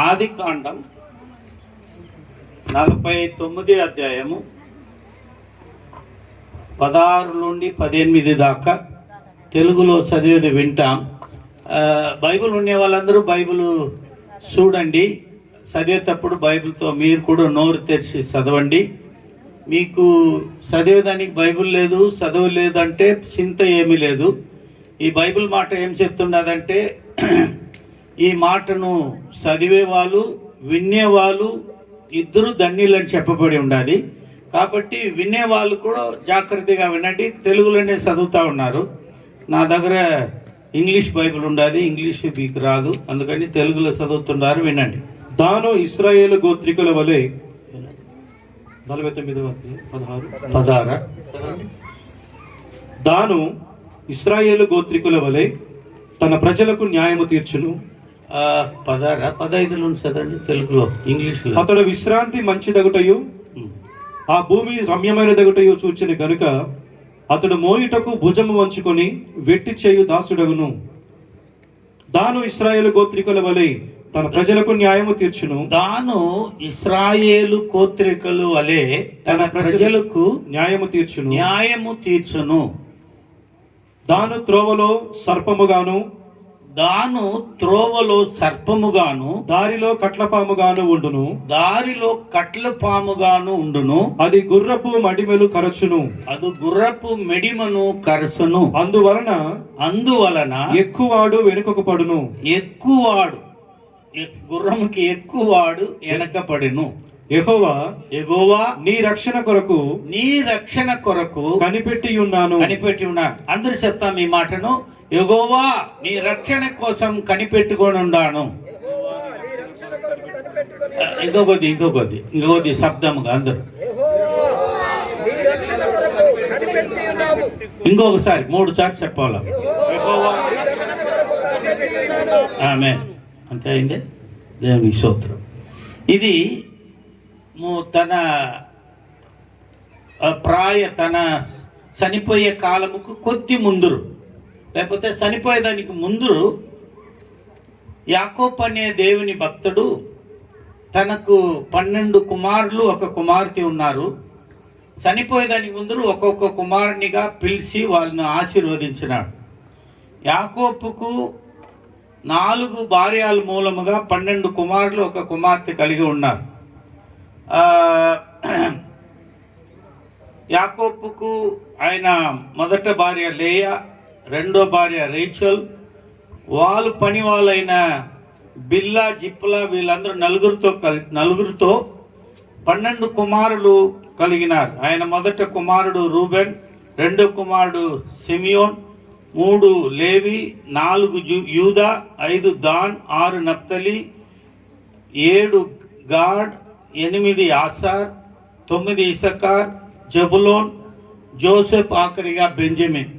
ఆదికాండం 49 అధ్యాయము 16 నుండి 18 దాకా తెలుగులో చదివేది వింటాం. బైబిల్ ఉండే వాళ్ళందరూ బైబిల్ చూడండి, చదివేటప్పుడు బైబిల్తో మీరు కూడా నోరు తెరిచి చదవండి. మీకు చదివేదానికి బైబిల్ లేదు, చదవలేదంటే చింత ఏమీ లేదు. ఈ బైబిల్ మాట ఏం చెప్తున్నదంటే, ఈ మాటను చదివేవాళ్ళు వినేవాళ్ళు ఇద్దరు ధన్యులని చెప్పబడి ఉండాలి. కాబట్టి వినేవాళ్ళు కూడా జాగ్రత్తగా వినండి. తెలుగులోనే చదువుతూ ఉన్నారు. నా దగ్గర ఇంగ్లీష్ బైబిల్ ఉండాలి, ఇంగ్లీష్ మీకు రాదు, అందుకని తెలుగులో చదువుతున్నారు, వినండి. దాను ఇశ్రాయేలు గోత్రికుల వలె 16 దాను ఇశ్రాయేలు గోత్రికుల వలె తన ప్రజలకు న్యాయము తీర్చును. 15 చదవండి తెలుగులో, ఇంగ్లీష్లో. అతడు విశ్రాంతి మంచిదగుటయు ఆ భూమి రమ్యమైనదగుటయు చూచిన గనుక అతడు మోయుటకు భుజము వంచుకొని వెట్టి చేయు దాసుడగును. దాను ఇశ్రాయేలు గోత్రికుల వలె తన ప్రజలకు న్యాయము తీర్చును. దాను ఇశ్రాయేలు గోత్రికుల వలె తన ప్రజలకు న్యాయము తీర్చును. దాను త్రోవలో సర్పముగాను దారిలో కట్ల పాముగాను ఉండును. అది గుర్రపు మడిమెలు కరచును. అందువలన ఎక్కువాడు వెనుకకు పడును. గుర్రముకి ఎక్కువాడు వెనకపడును. యెహోవా నీ రక్షణ కొరకు కనిపెట్టి ఉన్నాను. అందరూ చెప్తాం ఈ మాటను. యెహోవా నీ రక్షణ కోసం కనిపెట్టుకొని ఉన్నాను. ఇంకొకటి శబ్దముగా అందరూ ఇంకొకసారి 3 సార్లు చెప్పాలి. ఆమె అంతే అయింది. దేవుని స్తోత్రం. ఇది తన తన చనిపోయే కాలముకు కొద్ది ముందురు, లేకపోతే చనిపోయేదానికి ముందు యాకోబు అనే దేవుని భక్తుడు తనకు 12 కుమారులు 1 కుమార్తె ఉన్నారు. చనిపోయేదానికి ముందు ఒక్కొక్క కుమారునిగా పిలిచి వాళ్ళను ఆశీర్వదించినాడు. యాకోబుకు 4 భార్యల మూలముగా 12 కుమారులు 1 కుమార్తె కలిగి ఉన్నారు. యాకోబుకు ఆయన మొదట భార్య లేయా, రెండో భార్య రేచల్, వాళ్ళు పని వాళ్ళైన బిల్లా, జిప్లా, వీళ్ళందరూ నలుగురితో 12 కుమారులు కలిగినారు. ఆయన మొదట కుమారుడు రూబెన్, రెండో కుమారుడు సిమియోన్, 3 లేవి, 4 యూదా, 5 దాన్, 6 నప్తలి, 7 గాడ్, 8 ఆసార్, 9 ఇసకార్, జబులోన్, జోసెఫ్, ఆఖరిగా బెంజమిన్.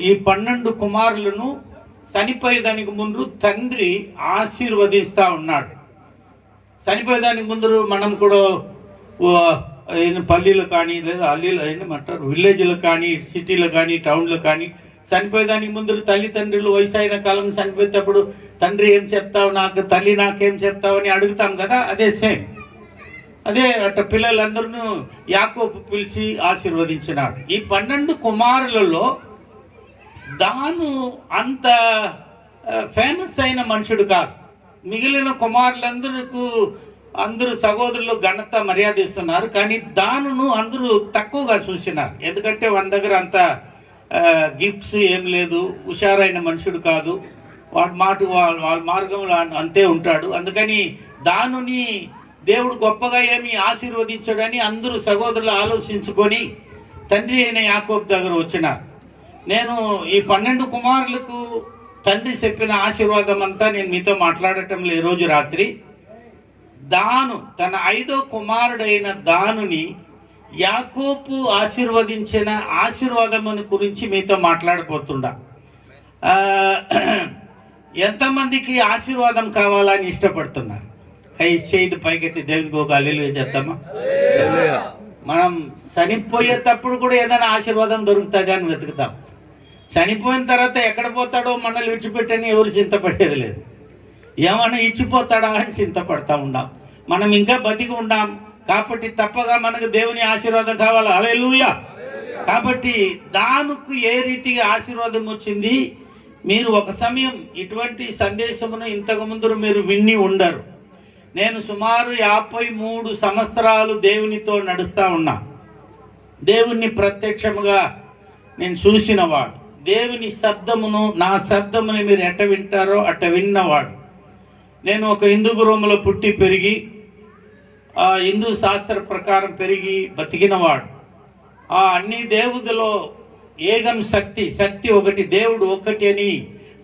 ఈ 12 కుమారులను చనిపోయేదానికి ముందు తండ్రి ఆశీర్వదిస్తూ ఉన్నాడు. చనిపోయేదానికి ముందు మనం కూడా పల్లీలు కానీ లేదా ఏమంటారు విలేజ్లు కానీ సిటీలు కానీ టౌన్లు కానీ చనిపోయేదానికి ముందు తల్లిదండ్రులు వయసు అయిన కాలం చనిపోయేటప్పుడు తండ్రి ఏం చెప్తావు నాకు, తల్లి నాకేం చెప్తావు అని అడుగుతాం కదా. అదే సేమ్, అదే అట్ట పిల్లలందరూ యాకోబు పిలిచి ఆశీర్వదించినాడు. ఈ 12 కుమారులలో దాను అంత ఫేమస్ అయిన మనుషుడు కాదు. మిగిలిన కుమారులందరికీ అందరూ సహోదరులు ఘనత మర్యాద ఇస్తున్నారు, కానీ దానును అందరూ తక్కువగా చూసినారు. ఎందుకంటే వాళ్ళ దగ్గర అంత గిఫ్ట్స్ ఏం లేదు, హుషారైన మనుషుడు కాదు, వాళ్ళ మార్గంలో అంతే ఉంటాడు. అందుకని దానుని దేవుడు గొప్పగా ఏమి ఆశీర్వదించాడని అందరూ సహోదరులు ఆలోచించుకొని తండ్రి అయిన యాకోబు దగ్గర వచ్చినారు. నేను ఈ 12 కుమారులకు తండ్రి చెప్పిన ఆశీర్వాదం అంతా నేను మీతో మాట్లాడటంలో ఈరోజు రాత్రి దాను తన 5వ కుమారుడైన దానుని యాకోబు ఆశీర్వదించిన ఆశీర్వాదముని గురించి మీతో మాట్లాడబోతుండా. ఎంతమందికి ఆశీర్వాదం కావాలని ఇష్టపడుతున్నారు? చేయండి పైకెట్టి దేవునికి ఒక హల్లెలూయా చెప్తామా? మనం చనిపోయేటప్పుడు కూడా ఏదైనా ఆశీర్వాదం దొరుకుతుంది అని వెతుకుతాం. చనిపోయిన తర్వాత ఎక్కడ పోతాడో మనల్ని విడిచిపెట్టని ఎవరు చింతపడేది లేదు. ఏమైనా ఇచ్చిపోతాడా అని చింతపడతా ఉన్నాం. మనం ఇంకా బతికి ఉన్నాం కాబట్టి తప్పగా మనకు దేవుని ఆశీర్వాదం కావాలి. హల్లెలూయా. కాబట్టి దానికి ఏ రీతిగా ఆశీర్వాదం వచ్చింది, మీరు ఒక సమయం ఇటువంటి సందేశమును ఇంతకు ముందు మీరు విని ఉండరు. నేను సుమారు 53 సంవత్సరాలు దేవునితో నడుస్తూ ఉన్నా. దేవుణ్ణి ప్రత్యక్షముగా నేను చూసినవాడు. దేవుని శబ్దమును, నా శబ్దముని మీరు ఎట్ట వింటారో అట్ట విన్నవాడు. నేను ఒక హిందూ గృహంలో పుట్టి పెరిగి ఆ హిందూ శాస్త్ర ప్రకారం పెరిగి బతికినవాడు. ఆ అన్ని దేవుడిలో ఏకం శక్తి ఒకటి, దేవుడు ఒకటి అని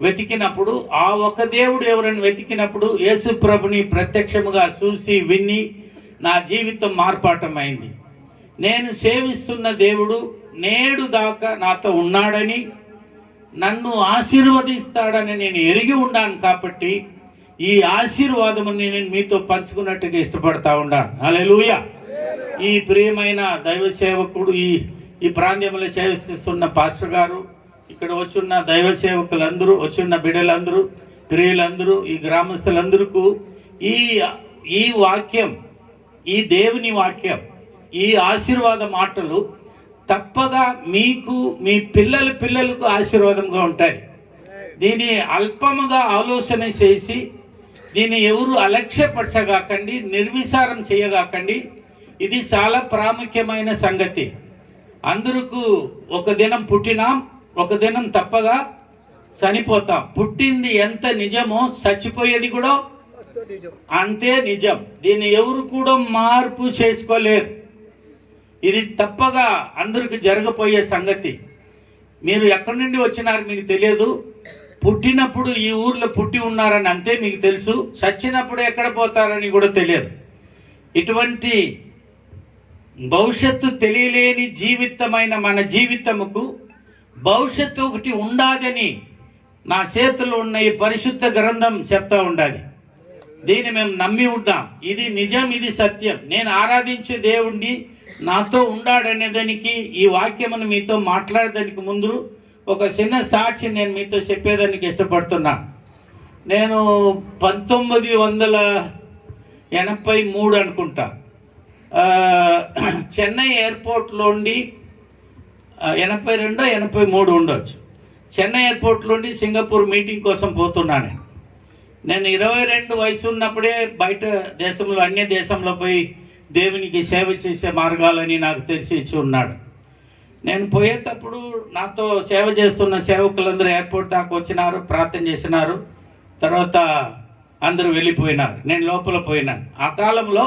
వెతికినప్పుడు, ఆ ఒక దేవుడు ఎవరని వెతికినప్పుడు యేసు ప్రభుని ప్రత్యక్షముగా చూసి విని నా జీవితం మార్పాటమైంది. నేను సేవిస్తున్న దేవుడు నేడు దాకా నాతో ఉన్నాడని, నన్ను ఆశీర్వదిస్తాడని నేను ఎరిగి ఉన్నాను. కాబట్టి ఈ ఆశీర్వాదము నేను మీతో పంచుకున్నట్టుగా ఇష్టపడతా ఉన్నాను. హల్లెలూయా. ఈ ప్రియమైన దైవ సేవకుడు, ఈ ప్రాంతంలో సేవిస్తున్న పాస్టర్ గారు, ఇక్కడ వచ్చున్న దైవ సేవకులందరూ, వచ్చున్న బిడ్డలందరూ, ప్రియులందరూ, ఈ గ్రామస్తులందరికీ ఈ వాక్యం, ఈ దేవుని వాక్యం, ఈ ఆశీర్వాద మాటలు తప్పగా మీకు, మీ పిల్లలకు ఆశీర్వాదంగా ఉంటాయి. దీన్ని అల్పముగా ఆలోచన చేసి దీన్ని ఎవరు అలక్ష్యపరచగాకండి, నిర్విచారం చేయగాకండి. ఇది చాలా ప్రాముఖ్యమైన సంగతి. అందరికీ ఒక దినం పుట్టినాం, ఒక దినం తప్పగా చనిపోతాం. పుట్టింది ఎంత నిజమో చచ్చిపోయేది కూడా అంతే నిజం. దీన్ని ఎవరు కూడా మార్పు చేసుకోలేరు. ఇది తప్పగా అందరికి జరగబోయే సంగతి. మీరు ఎక్కడి నుండి వచ్చినారు మీకు తెలియదు. పుట్టినప్పుడు ఈ ఊర్లో పుట్టి ఉన్నారని అంతే మీకు తెలుసు. చచ్చినప్పుడు ఎక్కడ పోతారని కూడా తెలియదు. ఇటువంటి భవిష్యత్తు తెలియలేని జీవితమైన మన జీవితముకు భవిష్యత్తు ఒకటి ఉండాలని నా చేతుల్లో ఉన్న ఈ పరిశుద్ధ గ్రంథం చెప్తా ఉండాలి. దీన్ని మేము నమ్మి ఉంటాం. ఇది నిజం, ఇది సత్యం. నేను ఆరాధించే దేవుణ్ణి నాతో ఉండాడనేదానికి, ఈ వాక్యమును మీతో మాట్లాడడానికి ముందు ఒక చిన్న సాక్షి నేను మీతో చెప్పేదానికి ఇష్టపడుతున్నాను. నేను 1983 అనుకుంటా చెన్నై ఎయిర్పోర్ట్లో ఉండి, 82 83 ఉండవచ్చు, చెన్నై ఎయిర్పోర్ట్లో ఉండి సింగపూర్ మీటింగ్ కోసం పోతున్నాను. నేను 22 వయసు ఉన్నప్పుడే బయట దేశంలో, అన్య దేశంలో పోయి దేవునికి సేవ చేసే మార్గాలని నాకు తెలిసి ఇచ్చి ఉన్నాడు. నేను పోయేటప్పుడు నాతో సేవ చేస్తున్న సేవకులందరూ ఎయిర్పోర్ట్ దాకా వచ్చినారు, ప్రార్థన చేసినారు. తర్వాత అందరూ వెళ్ళిపోయినారు. నేను లోపల పోయినాను. ఆ కాలంలో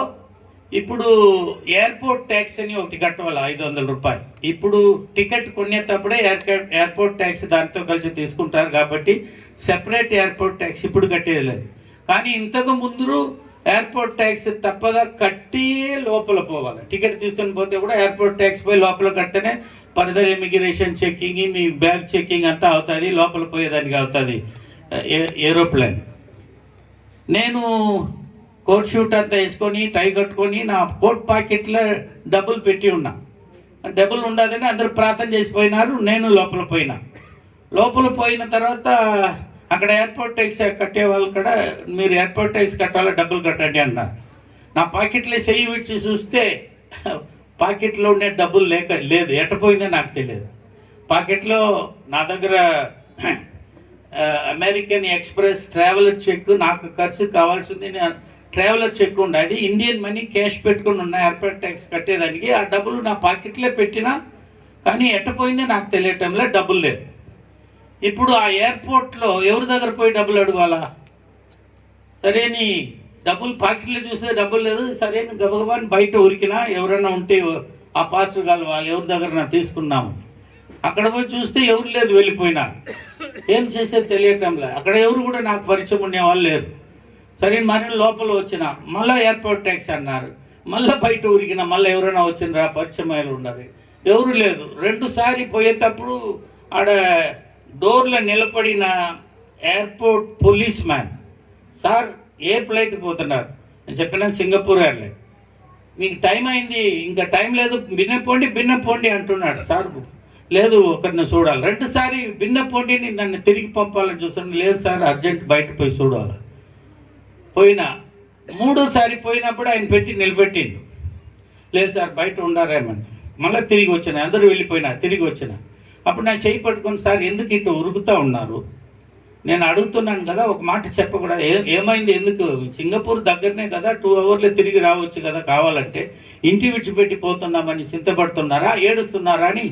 ఇప్పుడు ఎయిర్పోర్ట్ ట్యాక్స్ అని ఒకటి కట్టవాలి, 500 రూపాయలు. ఇప్పుడు టికెట్ కొనేటప్పుడే ఎయిర్పోర్ట్ ట్యాక్స్ దాంతో కలిసి తీసుకుంటారు. కాబట్టి సెపరేట్ ఎయిర్పోర్ట్ ట్యాక్స్ ఇప్పుడు కట్టేది లేదు. కానీ ఇంతకు ముందు ఎయిర్పోర్ట్ ట్యాక్స్ తప్పగా కట్టి లోపల పోవాలి. టికెట్ తీసుకొని పోతే కూడా ఎయిర్పోర్ట్ ట్యాక్స్ పోయి లోపల కడితేనే ఫర్దర్ ఇమిగ్రేషన్ చెక్కింగ్, మీ బ్యాగ్ చెక్కింగ్ అంతా అవుతుంది, లోపల పోయేదానికి అవుతుంది ఏరోప్లేన్. నేను కోట్ షూట్ అంతా వేసుకొని టై కట్టుకొని నా కోట్ పాకెట్లో డబ్బులు పెట్టి ఉన్నా. డబ్బులు ఉండదని అందరూ ప్రార్థన చేసిపోయినారు. నేను లోపల పోయినా. లోపల పోయిన తర్వాత అక్కడ ఎయిర్పోర్ట్ ట్యాక్స్ కట్టే వాళ్ళు కూడా, మీరు ఎయిర్పోర్ట్ ట్యాక్స్ కట్టాలో డబ్బులు కట్టండి అన్నారు. నా పాకెట్లో చెయ్యి విడిచి చూస్తే పాకెట్లో ఉండే డబ్బులు లేదు. ఎట్టపోయిందో నాకు తెలియదు. పాకెట్లో నా దగ్గర అమెరికన్ ఎక్స్ప్రెస్ ట్రావెలర్ చెక్, నాకు ఖర్చు కావాల్సింది ట్రావెలర్ చెక్ ఉండేది. ఇండియన్ మనీ క్యాష్ పెట్టుకుని ఉన్న ఎయిర్పోర్ట్ ట్యాక్స్ కట్టేదానికి. ఆ డబ్బులు నా పాకెట్లో పెట్టినా కానీ ఎట్టపోయిందో నాకు తెలియటంలో డబ్బులు లేదు. ఇప్పుడు ఆ ఎయిర్పోర్ట్లో ఎవరి దగ్గర పోయి డబ్బులు అడగాలా? సరేని డబ్బులు పాకెట్లో చూస్తే డబ్బులు లేదు. సరైన గబగబాని బయట ఉరికినా, ఎవరైనా ఉంటే ఆ పాస్టర్ గారు వాళ్ళు ఎవరి దగ్గర తీసుకున్నాము. అక్కడ పోయి చూస్తే ఎవరు లేదు, వెళ్ళిపోయినా. ఏం చేసేది తెలియటంలే. అక్కడ ఎవరు కూడా నాకు పరిచయం ఉండేవాళ్ళు లేరు. సరే మరి లోపల వచ్చిన, మళ్ళీ ఎయిర్పోర్ట్ ట్యాక్స్ అన్నారు. మళ్ళీ బయట ఉరికిన, మళ్ళీ ఎవరైనా వచ్చినరా పరిచయం ఉండాలి, ఎవరు లేదు. 2 సారి పోయేటప్పుడు ఆడ డోర్లో నిలబడిన ఎయిర్పోర్ట్ పోలీస్ మ్యాన్, సార్ ఏ ఫ్లైట్ పోతున్నారు? నేను చెప్పిన సింగపూర్ ఎయిర్లైన్. మీకు టైం అయింది, ఇంకా టైం లేదు, భిన్న పోండి అంటున్నాడు. సార్ లేదు, ఒకరిని చూడాలి. 2 సారి భిన్న పోండిని నన్ను తిరిగి పంపాలని చూస్తున్నాను. లేదు సార్, అర్జెంట్ బయట పోయి చూడాలి. పోయినా మూడోసారి పోయినప్పుడు ఆయన పెట్టి నిలబెట్టిండు. లేదు సార్ బయట ఉండారేమని. మళ్ళీ తిరిగి వచ్చిన, అందరూ వెళ్ళిపోయినా తిరిగి వచ్చిన. అప్పుడు నా చేయి పట్టుకొని, సార్ ఎందుకు ఇటు ఉరుకుతూ ఉన్నారు, నేను అడుగుతున్నాను కదా, ఒక మాట చెప్పకూడదు, ఏమైంది, ఎందుకు, సింగపూర్ దగ్గరనే కదా, 2 అవర్లో తిరిగి రావచ్చు కదా, కావాలంటే ఇంటి విడిచిపెట్టి పోతున్నామని చింతపడుతున్నారా, ఏడుస్తున్నారా అని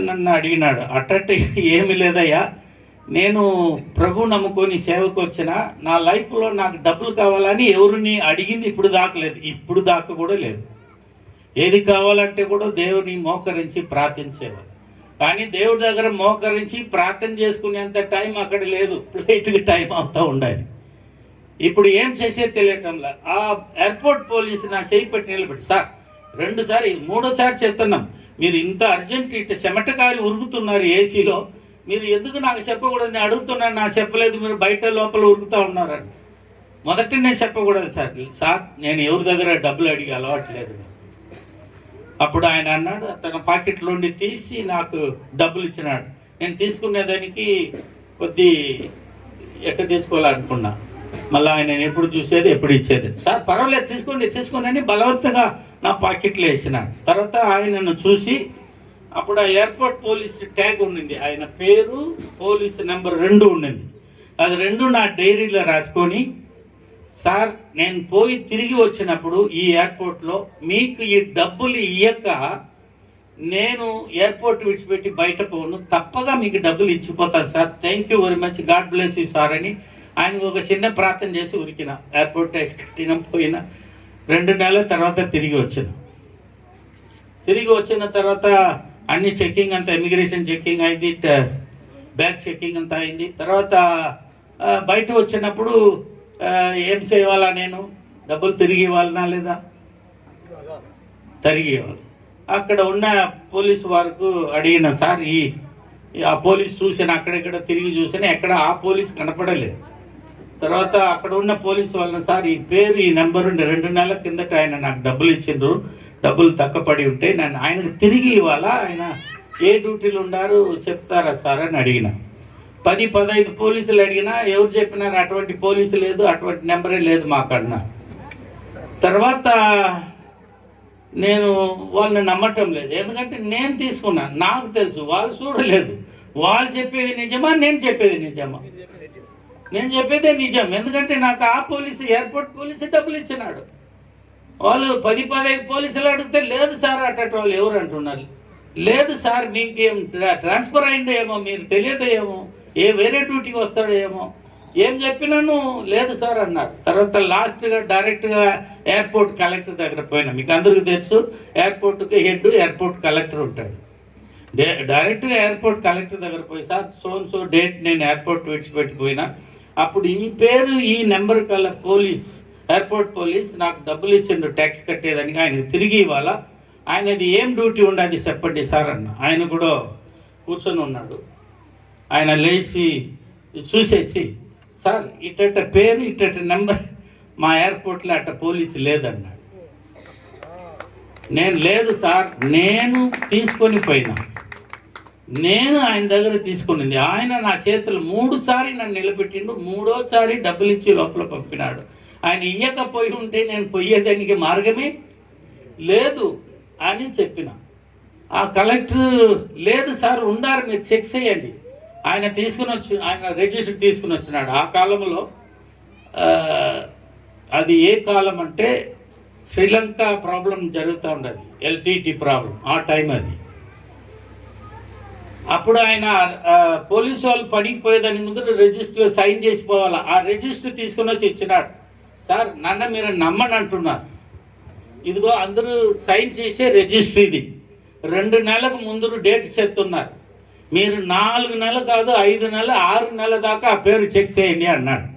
నన్ను అడిగినాడు. అట్టట్టు ఏమి లేదయ్యా, నేను ప్రభు నమ్ముకొని సేవకు వచ్చిన, నా లైఫ్లో నాకు డబ్బులు కావాలని ఎవరిని అడిగింది ఇప్పుడు దాకా లేదు, ఇప్పుడు దాకా కూడా లేదు. ఏది కావాలంటే కూడా దేవుని మోకరించి ప్రార్థించేవారు. కానీ దేవుడి దగ్గర మోకరించి ప్రార్థన చేసుకునేంత టైం అక్కడ లేదు, ఫ్లైట్కి టైం అవుతూ ఉండాలి. ఇప్పుడు ఏం చేసేది తెలియటంలా. ఆ ఎయిర్పోర్ట్ పోలీసు నా చేయి పెట్టి నిలబెట్టి, సార్ 2 సారి 3ఓసారి చెప్తున్నాం, మీరు ఇంత అర్జెంట్ ఇటు చెమటకాయలు ఉరుకుతున్నారు ఏసీలో, మీరు ఎందుకు నాకు చెప్పకూడదు, నేను అడుగుతున్నాను, నాకు చెప్పలేదు, మీరు బయట లోపల ఉరుకుతూ ఉన్నారని. మొదట నేను చెప్పకూడదు సార్ నేను ఎవరి దగ్గర డబ్బులు అడిగి అలవాట్లేదు. అప్పుడు ఆయన అన్నాడు, తన పాకెట్లోండి తీసి నాకు డబ్బులు ఇచ్చినాడు. నేను తీసుకునేదానికి కొద్ది ఎక్కడ తీసుకోవాలనుకున్నా. మళ్ళీ ఆయన ఎప్పుడు చూసేది ఎప్పుడు ఇచ్చేది. సార్ పర్వాలేదు తీసుకోండి అని బలవంతంగా నా పాకెట్లో వేసినాడు. తర్వాత ఆయనను చూసి, అప్పుడు ఆ ఎయిర్పోర్ట్ పోలీస్ ట్యాగ్ ఉండింది, ఆయన పేరు పోలీస్ నెంబర్ 2 ఉండింది. అది 2 నా డైరీలో రాసుకొని, సార్ నేను పోయి తిరిగి వచ్చినప్పుడు ఈ ఎయిర్పోర్ట్లో మీకు ఈ డబ్బులు ఇయ్యక నేను ఎయిర్పోర్ట్ విడిచిపెట్టి బయట పోను, తప్పగా మీకు డబ్బులు ఇచ్చిపోతాను sir, thank you very much, god bless you sir అని ఆయనకు ఒక చిన్న ప్రార్థన చేసి ఉరికిన. ఎయిర్పోర్ట్ ట్యాక్స్ కట్టిన, పోయిన 2 నెలల తర్వాత తిరిగి వచ్చిన తర్వాత అన్ని చెక్కింగ్ అంతా, ఇమిగ్రేషన్ చెక్కింగ్ అయింది, బ్యాగ్ చెక్కింగ్ అంతా అయింది. తర్వాత బయట వచ్చినప్పుడు ఏం చేయాలా, నేను డబ్బులు తిరిగి ఇవ్వాలనా లేదా, తిరిగి ఇవ్వాలి. అక్కడ ఉన్న పోలీసు వారికి అడిగిన, సార్ ఆ పోలీసు చూసిన, అక్కడెక్కడ తిరిగి చూసిన, ఎక్కడ ఆ పోలీసు కనపడలేదు. తర్వాత అక్కడ ఉన్న పోలీసు వాళ్ళని, సార్ ఈ పేరు ఈ నెంబర్ ఉండే 2 నెలల కిందట ఆయన నాకు డబ్బులు ఇచ్చిండ్రు, డబ్బులు తక్కువపడి ఉంటే నన్ను ఆయనకు తిరిగి ఇవ్వాలా, ఆయన ఏ డ్యూటీలు ఉండారు చెప్తారా సార్ అని అడిగిన. 10-15 పోలీసులు అడిగినా ఎవరు చెప్పినారు, అటువంటి పోలీసు లేదు, అటువంటి నెంబరే లేదు మాకన్నా. తర్వాత నేను వాళ్ళని నమ్మటం లేదు, ఎందుకంటే నేను తీసుకున్నాను, నాకు తెలుసు, వాళ్ళు చూడలేదు. వాళ్ళు చెప్పేది నిజమా, నేను చెప్పేది నిజమా? నేను చెప్పేదే నిజం, ఎందుకంటే నాకు ఆ పోలీసు, ఎయిర్పోర్ట్ పోలీసు డబ్బులు ఇచ్చినాడు. వాళ్ళు 10-15 పోలీసులు అడిగితే, లేదు సార్ అట్టటి వాళ్ళు ఎవరు అంటున్నారు, లేదు సార్ మీకేం ట్రాన్స్ఫర్ అయిందో ఏమో, మీరు తెలియదో ఏమో, వేరే డ్యూటీకి వస్తాడో ఏమో, ఏం చెప్పినాను లేదు సార్ అన్నారు. తర్వాత లాస్ట్గా డైరెక్ట్గా ఎయిర్పోర్ట్ కలెక్టర్ దగ్గర పోయినా. మీకు అందరికీ తెలుసు, ఎయిర్పోర్ట్కి హెడ్ ఎయిర్పోర్ట్ కలెక్టర్ ఉంటాడు. డైరెక్ట్గా ఎయిర్పోర్ట్ కలెక్టర్ దగ్గర పోయి, సార్ సో డేట్ నేను ఎయిర్పోర్ట్ విడిచిపెట్టిపోయినా, అప్పుడు ఈ పేరు ఈ నెంబర్ కల పోలీస్, ఎయిర్పోర్ట్ పోలీస్ నాకు డబ్బులు ఇచ్చిండు ట్యాక్స్ కట్టేదానికి, ఆయనకు తిరిగి ఇవ్వాలా, ఆయనది ఏం డ్యూటీ ఉండదు చెప్పండి సార్ అన్న. ఆయన కూడా కూర్చొని ఉన్నాడు. ఆయన లేచి చూసేసి, సార్ ఇట్ట పేరు ఇట్ట నెంబర్ మా ఎయిర్పోర్ట్లో అట్ట పోలీసు లేదన్నాడు. నేను లేదు సార్, నేను తీసుకొని పోయినా, నేను ఆయన దగ్గర తీసుకునింది, ఆయన నా చేతులు 3 సారి నన్ను నిలబెట్టిండు, 3ఓసారి డబ్బులు ఇచ్చి లోపల పంపినాడు. ఆయన ఇయ్యకపోయి ఉంటే నేను పోయేదానికి మార్గమే లేదు అని చెప్పిన. ఆ కలెక్టర్, లేదు సార్ ఉండారు, మీరు చెక్ చేయండి. ఆయన రిజిస్టర్ తీసుకుని వచ్చినాడు. ఆ కాలంలో అది ఏ కాలం అంటే శ్రీలంక ప్రాబ్లం జరుగుతూ ఉండదు, ఎల్టీటీ ప్రాబ్లం, ఆ టైం అది. అప్పుడు ఆయన పోలీసు వాళ్ళు పనికి పోయేదాని ముందు రిజిస్టర్ సైన్ చేసి పోవాలా, ఆ రిజిస్టర్ తీసుకుని వచ్చి ఇచ్చినాడు. సార్ నన్ను మీరు నమ్మని అంటున్నారు, ఇదిగో అందరూ సైన్ చేసే రిజిస్టర్ ఇది, 2 నెలలకు ముందు డేట్ చెప్తున్నారు, మీరు 4 నెలలు కాదు 5 నెలలు 6 నెలల దాకా ఆ పేరు చెక్ చేయండి అన్నాడు.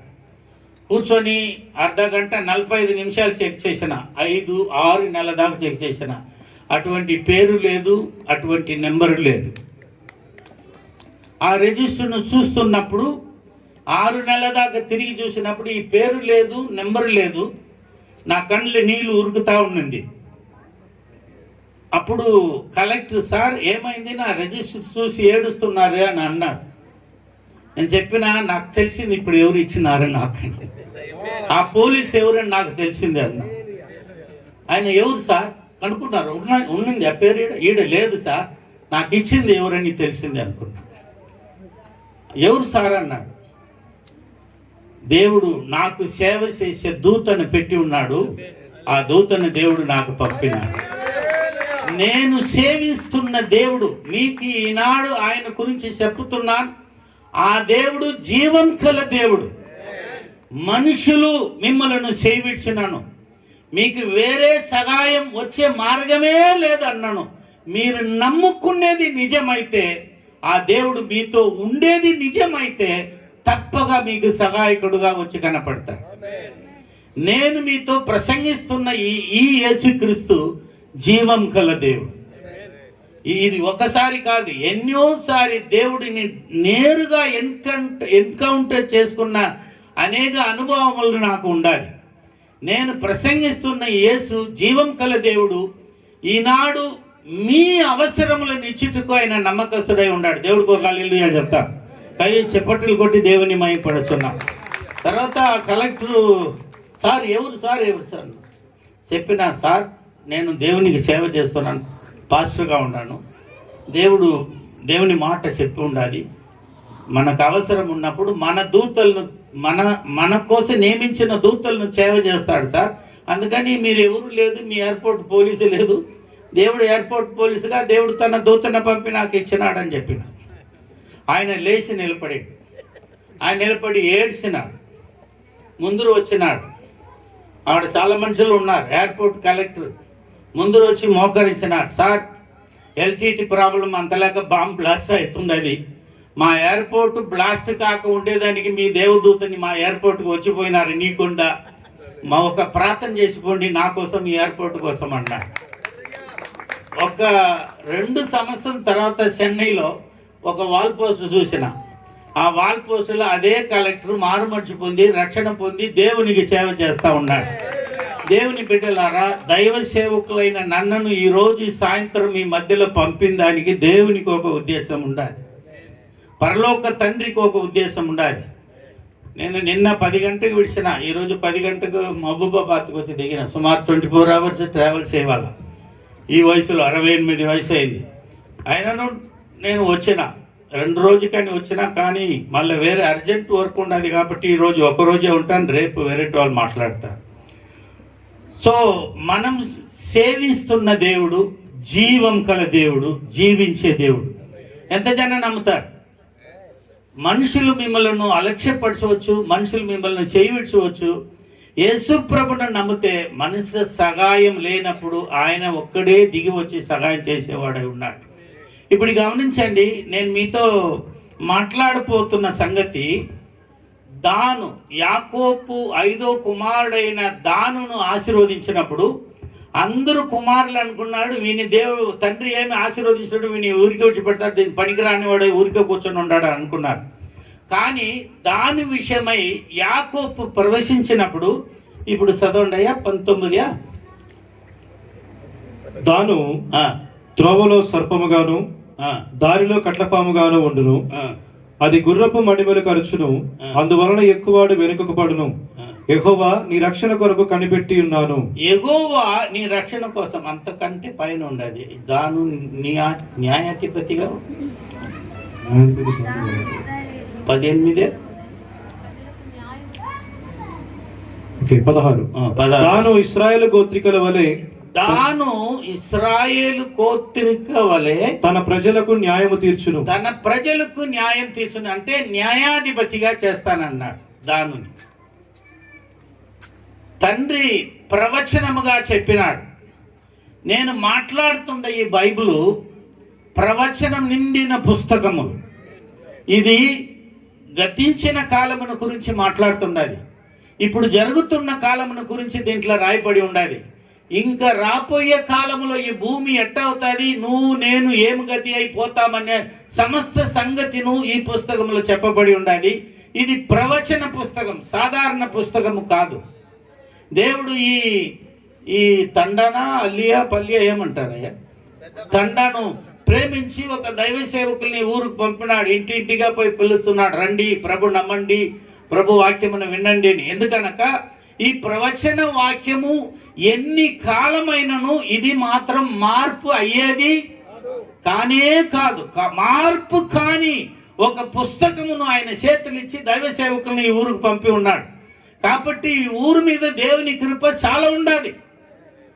కూర్చొని అర్ధగంట 45 నిమిషాలు చెక్ చేసిన, 5-6 నెలల దాకా చెక్ చేసిన, అటువంటి పేరు లేదు, అటువంటి నెంబరు లేదు. ఆ రిజిస్టర్ను చూస్తున్నప్పుడు 6 నెలల దాకా తిరిగి చూసినప్పుడు ఈ పేరు లేదు, నెంబరు లేదు, నా కళ్ళు నీళ్ళు ఉరుకుతా ఉన్నది. అప్పుడు కలెక్టర్, సార్ ఏమైంది, నా రిజిస్టర్ చూసి ఏడుస్తున్నారు అని అన్నాడు. నేను చెప్పినా, నాకు తెలిసింది ఇప్పుడు ఎవరు ఇచ్చినారు నాకండి. ఆ పోలీస్ ఎవరని నాకు తెలిసిందే అన్న. ఆయన ఎవరు సార్ అనుకున్నారు, ఉన్నది ఆ పేరు ఈడ లేదు సార్, నాకు ఇచ్చింది ఎవరని తెలిసింది అనుకున్నా. ఎవరు సార్ అన్నాడు. దేవుడు నాకు సేవ చేసే దూతను పెట్టి ఉన్నాడు, ఆ దూతను దేవుడు నాకు పంపినాడు. నేను సేవిస్తున్న దేవుడు మీకు ఈనాడు ఆయన గురించి చెప్పుతున్నాను. ఆ దేవుడు జీవం కల దేవుడు. మనుషులు మిమ్మలను సేవించినాను, మీకు వేరే సహాయం వచ్చే మార్గమే లేదన్నాను. మీరు నమ్ముకునేది నిజమైతే, ఆ దేవుడు మీతో ఉండేది నిజమైతే తప్పగా మీకు సహాయకుడుగా వచ్చి కనపడతాడు. నేను మీతో ప్రసంగిస్తున్న ఈ యేసుక్రీస్తు జీవం కల దేవుడు. ఇది ఒకసారి కాదు, ఎన్నోసారి దేవుడిని నేరుగా ఎన్కౌంటర్ చేసుకున్న అనేక అనుభవములు నాకు ఉండాలి. నేను ప్రసంగిస్తున్న యేసు జీవం కల దేవుడు. ఈనాడు మీ అవసరములను ఇచ్చుటకు ఆయన నమ్మకస్తుడై ఉన్నాడు. దేవుడికి ఒక హల్లెలూయా చెప్తా. కానీ చెప్పట్లు కొట్టి దేవుని మహిమపడుతున్నా. తర్వాత కలెక్టరు సార్ ఎవరు సార్ చెప్పిన సార్ నేను దేవునికి సేవ చేస్తున్నాను, పాస్టర్గా ఉన్నాను. దేవుని మాట చెప్పి ఉండాలి. మనకు అవసరం ఉన్నప్పుడు మన దూతలను మన కోసం నియమించిన దూతలను సేవ చేస్తాడు సార్. అందుకని మీరు ఎవరు లేదు, మీ ఎయిర్పోర్ట్ పోలీసు లేదు, దేవుడు ఎయిర్పోర్ట్ పోలీసుగా దేవుడు తన దూతను పంపి నాకు ఇచ్చినాడని చెప్పిన. ఆయన లేచి నిలబడి ఏడ్చినాడు. ముందరు వచ్చినాడు. ఆవిడ చాలా మనుషులు ఉన్నారు. ఎయిర్పోర్ట్ కలెక్టర్ ముందరు వచ్చి మోకరించినాడు. సార్ ఎల్టీటీ ప్రాబ్లం అంతలేక బాంబ్ బ్లాస్ట్ అవుతున్నది. మా ఎయిర్పోర్ట్ బ్లాస్ట్ కాక ఉండేదానికి మీ దేవదూతని మా ఎయిర్పోర్ట్కి వచ్చిపోయినారు నీకుండా. మా ఒక ప్రార్థన చేసిపోండి నా కోసం, ఈ ఎయిర్పోర్ట్ కోసం అన్నాడు. ఒక 2 సంవత్సరం తర్వాత చెన్నైలో ఒక వాల్ పోస్ట్ చూసిన. ఆ వాల్ పోస్టులో అదే కలెక్టర్ మారుమర్చి పొంది రక్షణ పొంది దేవునికి సేవ చేస్తూ ఉన్నాడు. దేవుని బిడ్డలారా, దైవ సేవకులైన నన్నను ఈరోజు సాయంత్రం మీ మధ్యలో పంపిన దానికి దేవునికి ఒక ఉద్దేశం ఉండాలి, పరలోక తండ్రికి ఒక ఉద్దేశం ఉండాలి. నేను నిన్న 10 గంటలకు విడిచిన, ఈరోజు 10 గంటకు మహబూబాబాద్కి వచ్చి దిగిన. సుమారు 24 అవర్స్ ట్రావెల్ చేయాలి. ఈ వయసులో 68 వయసు అయింది. అయినను నేను వచ్చిన 2 రోజుకని వచ్చినా, కానీ మళ్ళీ వేరే అర్జెంట్ వర్క్ ఉండదు కాబట్టి ఈరోజు ఒకరోజే ఉంటాను, రేపు వేరే వాళ్ళు మాట్లాడతారు. సో మనం సేవిస్తున్న దేవుడు జీవం కల దేవుడు, జీవించే దేవుడు. ఎంత జనం నమ్ముతారు? మనుషులు మిమ్మల్ని అలక్ష్యపరచవచ్చు, మనుషులు మిమ్మల్ని చేయించవచ్చు. యేసు ప్రభును నమ్మితే మనిషి సహాయం లేనప్పుడు ఆయన ఒక్కడే దిగి వచ్చి సహాయం చేసేవాడై ఉన్నాడు. ఇప్పుడు గమనించండి, నేను మీతో మాట్లాడిపోతున్న సంగతి, దాను యాకోబు 5వ కుమారుడైన దానును ఆశీర్వదించినప్పుడు అందరూ కుమారులు అనుకున్నాడు, వీని దేవుడు తండ్రి ఏమి ఆశీర్వదించాడు, వీని ఊరికే వచ్చి పెడతాడు, దీని పనికిరాని వాడు ఊరికే కూర్చొని ఉన్నాడు అనుకున్నారు. కానీ దాని విషయమై యాకోబు ప్రవేశించినప్పుడు, ఇప్పుడు చదవండి అయ్యా 19. దాను త్రోవలో సర్పముగాను దారిలో కట్లపాముగాను ఉండును, అది గుర్రపు మడిమలు ఖర్చును, అందువలన ఎక్కువాడు వెనుకకు పడును. యెహోవా నీ రక్షణ కొరకు కనిపెట్టి ఉన్నాను. యెహోవా నీ రక్షణ కోసం అంతకంటే పైన ఉండదు. దాను న్యాయాధిపతిగా 18 16. దాను ఇశ్రాయేలు గోత్రికల వలె తన ప్రజలకు న్యాయము తీర్చును. అంటే న్యాయాధిపతిగా చేస్తానన్నాడు దానుని. తండ్రి ప్రవచనముగా చెప్పినాడు. నేను మాట్లాడుతున్న ఈ బైబిలు ప్రవచనం నిండిన పుస్తకము. ఇది గతించిన కాలమును గురించి మాట్లాడుతున్నది, ఇప్పుడు జరుగుతున్న కాలమును గురించి దీంట్లో రాయబడి ఉండాలి. ఇంకా రాబోయే కాలంలో ఈ భూమి ఎట్టవుతుంది, నువ్వు నేను ఏం గతి అయిపోతామనే సమస్త సంగతిను ఈ పుస్తకంలో చెప్పబడి ఉండాలి. ఇది ప్రవచన పుస్తకం, సాధారణ పుస్తకము కాదు. దేవుడు ఈ తండానా అల్లియా పల్లియా ఏమంటారయ్యా, తండాను ప్రేమించి ఒక దైవ సేవకుల్ని ఊరుకు పంపినాడు. ఇంటింటిగా పోయి పిలుస్తున్నాడు, రండి ప్రభు నమ్మండి, ప్రభు వాక్యమును వినండి అని. ఎందుకనక ఈ ప్రవచన వాక్యము ఎన్ని కాలమైనను ఇది మాత్రం మార్పు అయ్యేది కానే కాదు. మార్పు కాని ఒక పుస్తకమును ఆయన చేతులు ఇచ్చి దైవ సేవకులను ఈ ఊరికి పంపి ఉన్నాడు. కాబట్టి ఈ ఊరు మీద దేవుని కృప చాలా ఉండాలి.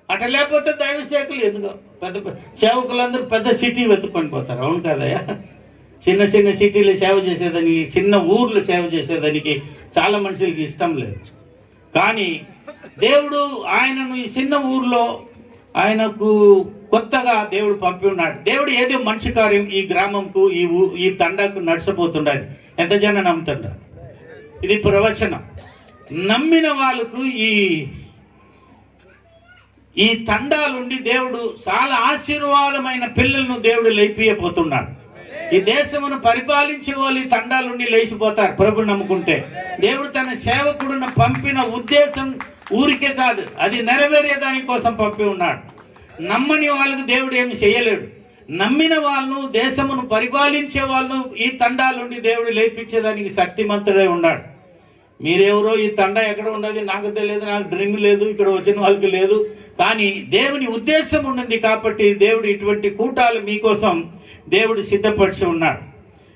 అట లేకపోతే దైవ సేవకులు ఎందుకు పెద్ద సేవకులందరూ పెద్ద సిటీ వెతుక్కొని పోతారు. అవును కదయ్యా? చిన్న చిన్న సిటీలు సేవ చేసేదానికి, చిన్న ఊర్లు సేవ చేసేదానికి చాలా మనుషులకి ఇష్టం లేదు. కానీ దేవుడు ఆయనను ఈ చిన్న ఊర్లో ఆయనకు కొత్తగా దేవుడు పంపి ఉన్నాడు. దేవుడు ఏదో మంచి కార్యం ఈ గ్రామంకు ఈ తండాకు నడిచిపోతుండాలి. ఎంత జనం నమ్ముతుంటారు? ఇది ప్రవచనం. నమ్మిన వాళ్ళకు ఈ తండాలుండి దేవుడు చాలా ఆశీర్వాదమైన పిల్లలను దేవుడు లేపియపోతున్నాడు. ఈ దేశమును పరిపాలించే వాళ్ళు ఈ తండాలుండి లేచిపోతారు ప్రభు నమ్ముకుంటే. దేవుడు తన సేవకుడును పంపిన ఉద్దేశం ఊరికే కాదు, అది నెరవేరే దానికోసం పంపి ఉన్నాడు. నమ్మని వాళ్ళకు దేవుడు ఏమి చేయలేడు. నమ్మిన వాళ్ళను, దేశమును పరిపాలించే వాళ్ళను ఈ తండాలుండి దేవుడు లేపించేదానికి శక్తిమంతుడై ఉన్నాడు. మీరెవరో ఈ తండా ఎక్కడ ఉండాలి నాకు తెలియదు, నాకు డ్రీమ్ లేదు, ఇక్కడ వచ్చిన వాళ్ళకి లేదు. కానీ దేవుని ఉద్దేశం ఉన్నది కాబట్టి దేవుడు ఇటువంటి కూటాలు మీకోసం దేవుడు సిద్ధపరిచి ఉన్నాడు.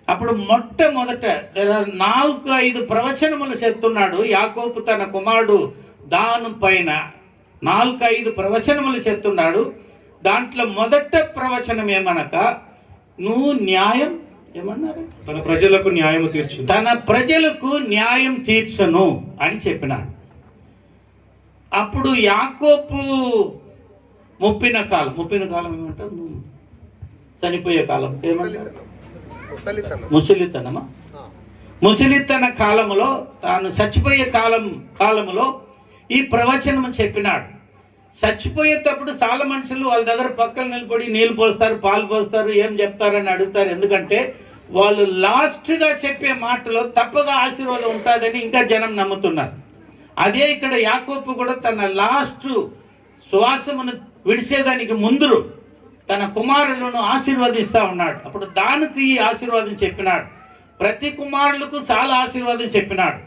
అప్పుడు మొట్టమొదట 4-5 ప్రవచనములు చెప్తున్నాడు యాకోబు తన కుమారుడు దాను పైన. 4-5 ప్రవచనములు చెప్తున్నాడు. దాంట్లో మొదట ప్రవచనం ఏమనక, నువ్వు న్యాయం ఏమన్నారు? తన ప్రజలకు న్యాయం తీర్చు, తన ప్రజలకు న్యాయం తీర్చను అని చెప్పినాడు. అప్పుడు యాకోబు ముప్పిన కాలం ఏమంటారు? చనిపోయే కాలం ఏమంటారు? ముసలితనమా? ముసలితన కాలములో, తాను చచ్చిపోయే కాలములో ఈ ప్రవచనం చెప్పినాడు. చచ్చిపోయేటప్పుడు చాలా మనుషులు వాళ్ళ దగ్గర పక్కన నిలబడి నీళ్ళు పోస్తారు, పాలు పోస్తారు, ఏం చెప్తారని అడుగుతారు. ఎందుకంటే వాళ్ళు లాస్ట్గా చెప్పే మాటలో తప్పగా ఆశీర్వాదం ఉంటుందని ఇంకా జనం నమ్ముతున్నారు. అదే ఇక్కడ యాకోబు కూడా తన లాస్ట్ శ్వాసమును విడిచేదానికి ముందు తన కుమారులను ఆశీర్వదిస్తా ఉన్నాడు. అప్పుడు దానికి ఈ ఆశీర్వాదం చెప్పినాడు. ప్రతి కుమారులకు చాలా ఆశీర్వాదం చెప్పినాడు.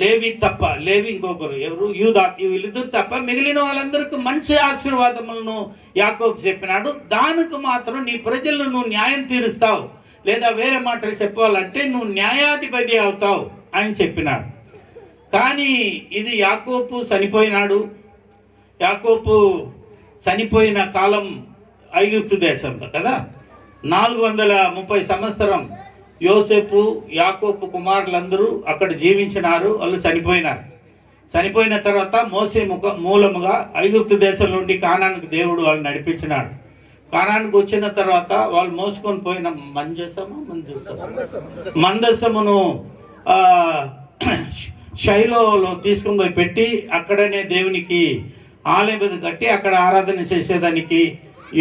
లేవి తప్ప, లేవి ఇంకొకరు ఎవరు, యూదా, వీళ్ళిద్దరు తప్ప మిగిలిన వాళ్ళందరికీ మంచి ఆశీర్వాదములను యాకోబు చెప్పినాడు. దానికి మాత్రం నీ ప్రజలను నువ్వు న్యాయం తీరుస్తావు, లేదా వేరే మాటలు చెప్పాలంటే నువ్వు న్యాయాధిపతి అవుతావు అని చెప్పినాడు. కానీ ఇది యాకోబు చనిపోయినాడు. యాకోబు చనిపోయిన కాలం ఐగుప్తు దేశంలో కదా. 430 సంవత్సరం యోసేపు యాకోబు కుమారులందరూ అక్కడ జీవించినారు. వాళ్ళు చనిపోయిన తర్వాత మోసే మూలముగా ఐగుప్తు దేశం నుండి కానానికి దేవుడు వాళ్ళు నడిపించినాడు. కానానికి వచ్చిన తర్వాత వాళ్ళు మోసుకొని పోయిన మందసమును షైలోలో తీసుకొని పోయి పెట్టి అక్కడనే దేవునికి ఆలయం కట్టి అక్కడ ఆరాధన చేసేదానికి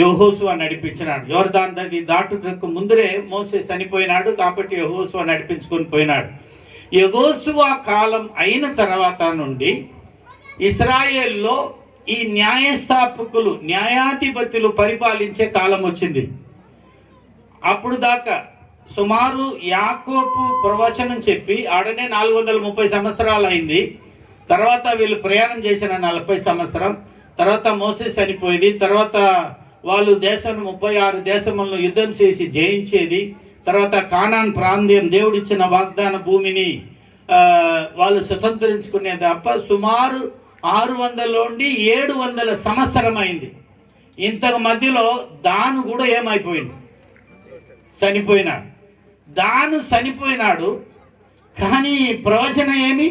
యెహోషువ నడిపించినాడు. యోర్దాను నది దాటుటకు ముందరే మోసే చనిపోయినాడు కాబట్టి యెహోషువ నడిపించుకొని పోయినాడు. యెహోషువ కాలం అయిన తర్వాత నుండి ఇశ్రాయేల్లో ఈ న్యాయస్థాపకులు, న్యాయాధిపతులు పరిపాలించే కాలం వచ్చింది. అప్పుడు దాకా సుమారు యాకోబు ప్రవచనం చెప్పి ఆడనే 430 సంవత్సరాలు అయింది. తర్వాత వీళ్ళు ప్రయాణం చేసిన 40 సంవత్సరం తర్వాత మోసే చనిపోయింది. తర్వాత వాళ్ళు దేశాన్ని 36 దేశములను యుద్ధం చేసి జయించేది. తర్వాత కానాన్ ప్రాంతం దేవుడిచ్చిన వాగ్దాన భూమిని వాళ్ళు స్వతంత్రించుకునే తప్ప సుమారు 600 నుండి 700 సంవత్సరం అయింది. ఇంతకు మధ్యలో దాను కూడా ఏమైపోయింది, చనిపోయినాడు. దాను చనిపోయినాడు. కానీ ప్రవచనం ఏమి,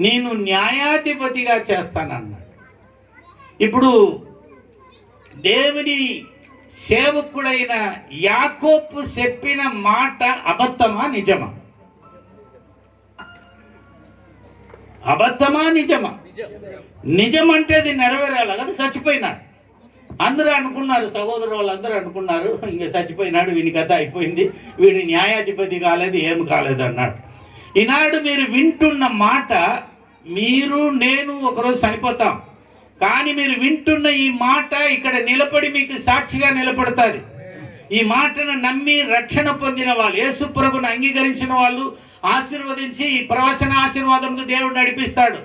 నేను న్యాయాధిపతిగా చేస్తానన్నాడు. ఇప్పుడు దేవుని సేవకుడైన యాకోబు చెప్పిన మాట అబద్ధమా నిజమా? అబద్ధమా నిజమా? నిజమంటే అది నెరవేరాలి కదా. చచ్చిపోయినాడు. అందరూ అనుకున్నారు, సహోదరు వాళ్ళందరూ అనుకున్నారు ఇంక చచ్చిపోయినాడు, వీని కథ అయిపోయింది, వీడి న్యాయాధిపతి కాలేదు, ఏం కాలేదు అన్నాడు. ఈనాడు మీరు వింటున్న మాట, మీరు నేను ఒకరోజు చనిపోతాం, కానీ మీరు వింటున్న ఈ మాట ఇక్కడ నిలబడి మీకు సాక్షిగా నిలబడుతుంది. ఈ మాటను నమ్మి రక్షణ పొందిన వాళ్ళు, యేసు ప్రభువును అంగీకరించిన వాళ్ళు, ఆశీర్వదించి ఈ ప్రవచన ఆశీర్వాదంకు దేవుడు నడిపిస్తాడు.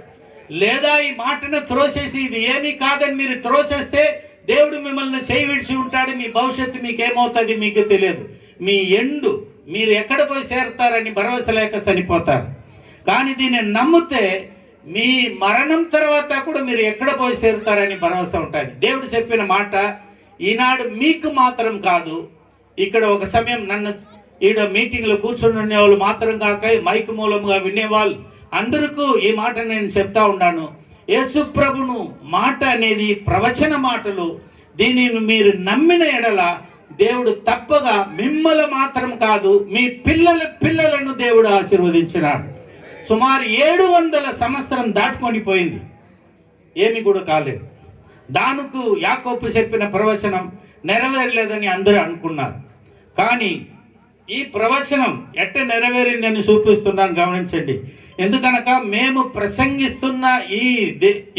లేదా ఈ మాటను త్రోసేసి ఇది ఏమీ కాదని మీరు త్రోసేస్తే దేవుడు మిమ్మల్ని చేయి విడిచి ఉంటాడు. మీ భవిష్యత్తు మీకేమవుతుంది మీకు తెలియదు. మీ ఎండు మీరు ఎక్కడ పోయి చేరుతారని భరోసా లేక చనిపోతారు. కానీ దీన్ని నమ్మితే మీ మరణం తర్వాత కూడా మీరు ఎక్కడ పోయి చేరుతారని భరోసా ఉంటుంది. దేవుడు చెప్పిన మాట ఈనాడు మీకు మాత్రం కాదు, ఇక్కడ ఒక సమయం నన్ను ఈడ మీటింగ్లో కూర్చుని వాళ్ళు మాత్రం కాక మైక్ మూలంగా వినేవాళ్ళు అందరికీ ఈ మాట నేను చెప్తా ఉన్నాను. యేసు ప్రభును మాట అనేది ప్రవచన మాటలు. దీనిని మీరు నమ్మిన ఎడల దేవుడు తప్పగా మిమ్మల్ని మాత్రం కాదు మీ పిల్లలను దేవుడు ఆశీర్వదించినాడు. సుమారు 700 సంవత్సరం దాటుకొని పోయింది, ఏమి కూడా కాలేదు. దానికి యాకోబు చెప్పిన ప్రవచనం నెరవేరలేదని అందరూ అనుకున్నారు. కానీ ఈ ప్రవచనం ఎట్ట నెరవేరిందని చూపిస్తున్నాను, గమనించండి. ఎందుకనక మేము ప్రసంగిస్తున్న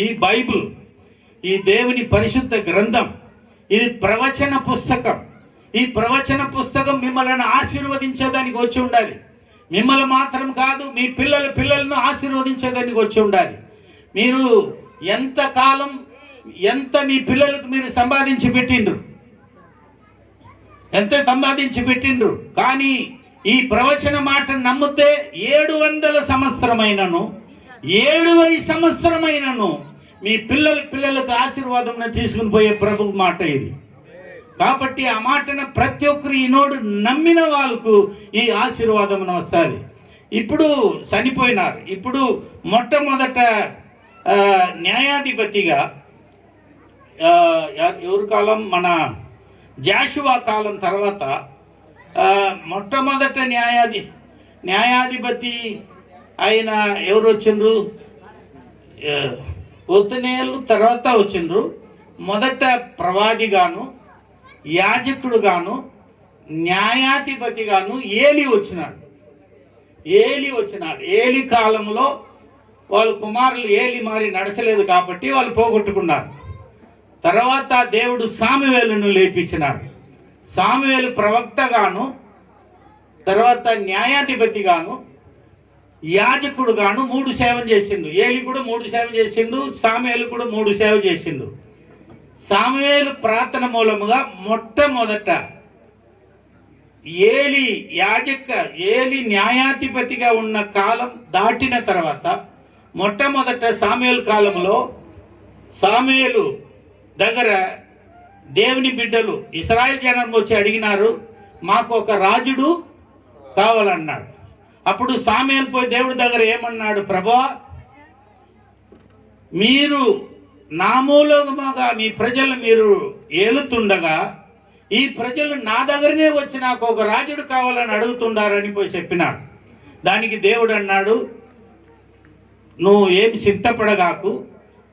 ఈ బైబిల్, ఈ దేవుని పరిశుద్ధ గ్రంథం, ఇది ప్రవచన పుస్తకం. ఈ ప్రవచన పుస్తకం మిమ్మల్ని ఆశీర్వదించేదానికి వచ్చి ఉండాలి. మిమ్మల్ని మాత్రం కాదు, మీ పిల్లలను ఆశీర్వదించేదానికి వచ్చి ఉండాలి. మీరు ఎంతకాలం ఎంత మీ పిల్లలకు మీరు సంపాదించి పెట్టిండ్రు, కానీ ఈ ప్రవచన మాట నమ్మితే 700 సంవత్సరమైనను 70 సంవత్సరమైనను మీ పిల్లలకు ఆశీర్వాదం తీసుకుని పోయే ప్రభు మాట ఇది. కాబట్టి ఆ మాటను ప్రతి ఒక్కరు ఈనోడు నమ్మిన వాళ్ళకు ఈ ఆశీర్వాదం వస్తుంది. ఇప్పుడు చనిపోయినారు. ఇప్పుడు మొట్టమొదట న్యాయాధిపతిగా ఎవరి కాలం, మన జాషువా కాలం తర్వాత మొట్టమొదట న్యాయాధిపతి అయిన ఎవరు వచ్చిండ్రు? ఒత్నియేలు తర్వాత వచ్చిండ్రు. మొదట ప్రవాదిగాను, యాజకుడుగాను, న్యాయాధిపతిగాను ఏలి వచ్చినాడు. ఏలి కాలంలో వాళ్ళ కుమారులు ఏలి మారి నడచలేదు కాబట్టి వాళ్ళు పోగొట్టుకున్నారు. తర్వాత దేవుడు సామువేలును లేపించినాడు. సామువేలు ప్రవక్తగాను, తర్వాత న్యాయాధిపతిగాను, యాజకుడుగాను 3 సేవలు చేసిండు. ఏలి కూడా 3 సేవలు చేసిండు, సామువేలు కూడా 3 సేవ చేసిండు. సామువేలు ప్రార్థన మూలముగా మొట్టమొదట ఏలి న్యాయాధిపతిగా ఉన్న కాలం దాటిన తర్వాత మొట్టమొదట సామువేలు కాలంలో సామువేలు దగ్గర దేవుని బిడ్డలు ఇశ్రాయేల్ జనం వచ్చి అడిగినారు, మాకు ఒక రాజుడు కావాలన్నాడు. అప్పుడు సామువేలు పోయి దేవుడి దగ్గర ఏమన్నాడు? ప్రభువా, మీరు నా మూలముగా మీ ప్రజలు మీరు ఏలుతుండగా ఈ ప్రజలు నా దగ్గరనే వచ్చి నాకు ఒక రాజుడు కావాలని అడుగుతుండారని పోయి చెప్పినాడు. దానికి దేవుడు అన్నాడు, నువ్వు ఏమి చింతపడగాకు,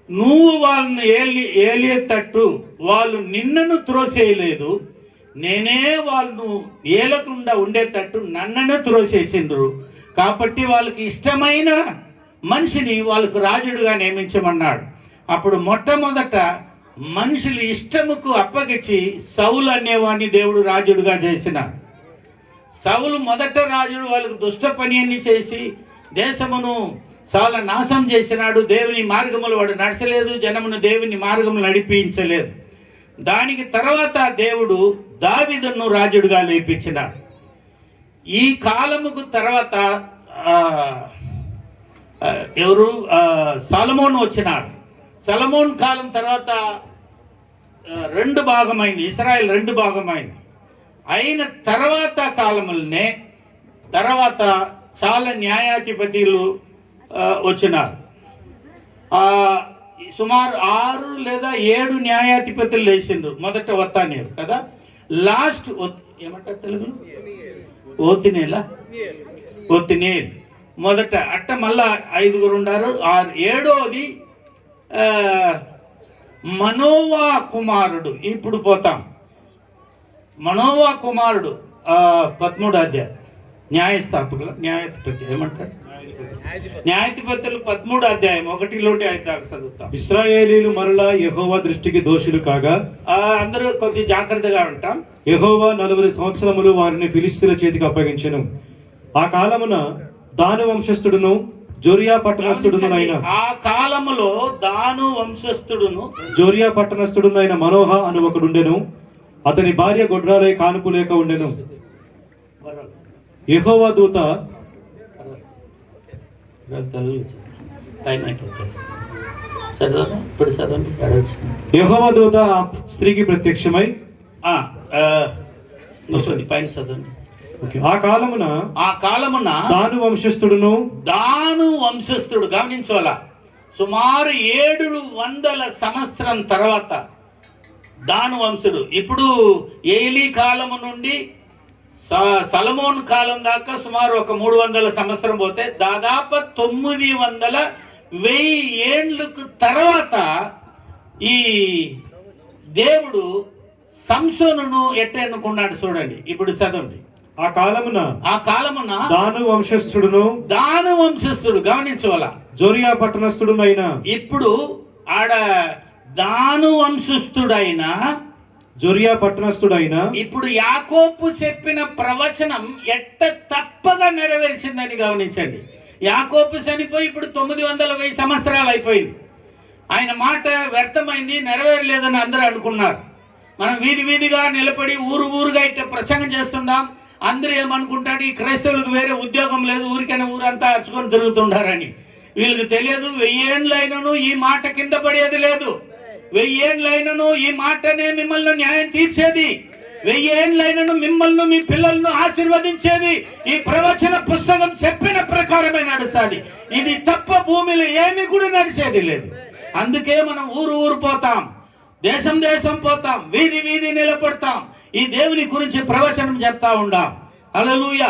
నువ్వు వాళ్ళని ఏలేటట్టు వాళ్ళు నిన్నను త్రోసేయలేదు, నేనే వాళ్ళను ఏలకుండా ఉండేటట్టు నన్నను త్రోసేసిండ్రు. కాబట్టి వాళ్ళకి ఇష్టమైన మనిషిని వాళ్ళకు రాజుడుగా నియమించమన్నాడు. అప్పుడు మొట్టమొదట మనుషులు ఇష్టముకు అప్పగించి సౌలు అనేవాడిని దేవుడు రాజుడుగా చేసినాడు. సౌలు మొదట రాజుడు వాళ్ళకు దుష్ట పని అన్ని చేసి దేశమును చాలా నాశనం చేసినాడు. దేవుని మార్గములు వాడు నడచలేదు, జనమును దేవుని మార్గములు నడిపించలేదు. దానికి తర్వాత దేవుడు దావీదును రాజుడుగా లేపించినాడు. ఈ కాలముకు తర్వాత ఎవరు? సొలొమోను వచ్చినాడు. సొలొమోన్ కాలం తర్వాత 2 భాగమైంది, ఇశ్రాయేల్ 2 భాగమైంది. అయిన తర్వాత కాలములనే తర్వాత చాలా న్యాయాధిపతులు వచ్చినారు. సుమారు 6 లేదా 7 న్యాయాధిపతులు లేచిండ్రు. మొదట ఒత్నియేలు కదా, లాస్ట్ ఏమంటారు తెలుగులో? ఒత్నియేలు మొదట. అట్ట మళ్ళా 5 ఉన్నారు. 7వది మనోవా కుమారుడు. ఇప్పుడు పోతాం. మనోవా కుమారుడు 13వ అధ్యాయం. న్యాయాధిపతి ఏమంటారు? న్యాయాధిపతులు 13వ అధ్యాయం 1-5 దాకా చదువుతాం. ఇశ్రాయేలీలు మరలా యెహోవా దృష్టికి దోషులు కాగా అందరూ కొద్ది జాగ్రత్తగా ఉంటాం. యెహోవా 40 సంవత్సరములు వారిని ఫిలిష్తీయుల చేతికి అప్పగించెను. ఆ కాలమున దాను వంశస్థుడును జోరియా పట్టణస్థుడునైన ఆ కాలములో దాను వంశస్థుడును జోరియా పట్టణస్థుడునైన మనోహ అను ఒకడుండెను. అతని భార్య గొడ్రాలై కానుపు లేక ఉండెను. యెహోవా దూత యెహోవా దూత ఆ స్త్రీకి ప్రత్యక్షమై పైన చదవండి. ఆ కాలమున దాను వంశస్థుడు గమనించాలా, సుమారు 700 సంవత్సరం తర్వాత దాను వంశుడు. ఇప్పుడు ఏలీ కాలము నుండి సలమోన్ కాలం దాకా సుమారు ఒక 300 సంవత్సరం పోతే దాదాపు 900 ఏండ్లకు తర్వాత ఈ దేవుడు సంసోనును ఎట్ట ఎన్నుకున్నాడు చూడండి. ఇప్పుడు చదవండి. ఆ కాలమున దాను వంశస్థుడు గమనించాల జోరియా పట్టణస్థుడునైన. ఇప్పుడు ఆడ దాను వంశస్థుడైన జోరియా పట్టణస్థుడైన ఇప్పుడు యాకోబు చెప్పిన ప్రవచనం ఎట్ట తప్పగా నెరవేర్చిందని గమనించండి. యాకోబు చనిపోయి ఇప్పుడు 900 సంవత్సరాలు అయిపోయింది. ఆయన మాట వ్యర్థమైంది, నెరవేరలేదని అందరూ అనుకున్నారు. మనం వీధిగా నిలబడి ఊరుగా ఇట్ట ప్రసంగం చేస్తున్నాం. అందరూ ఏమనుకుంటాడు, ఈ క్రైస్తవులకు వేరే ఉద్యోగం లేదు, ఊరికైనా ఊరంతా అరుచుకొని తిరుగుతుంటారని. వీళ్ళకి తెలియదు, 1000 ఏండ్లైనను ఈ మాట కింద పడేది లేదు. 1000 ఏండ్లైనను ఈ మాటనే మిమ్మల్ని న్యాయం తీర్చేది. 1000 ఏండ్లైనను మిమ్మల్ని మీ పిల్లలను ఆశీర్వదించేది. ఈ ప్రవచన పుస్తకం చెప్పిన ప్రకారమే నడుస్తుంది. ఇది తప్ప భూమిలో ఏమి కూడా నడిచేది లేదు. అందుకే మనం ఊరు పోతాం, దేశం పోతాం, వీధి నిలబడతాం, ఈ దేవుని గురించి ప్రవచనం చెప్తా ఉండాం. హల్లెలూయా.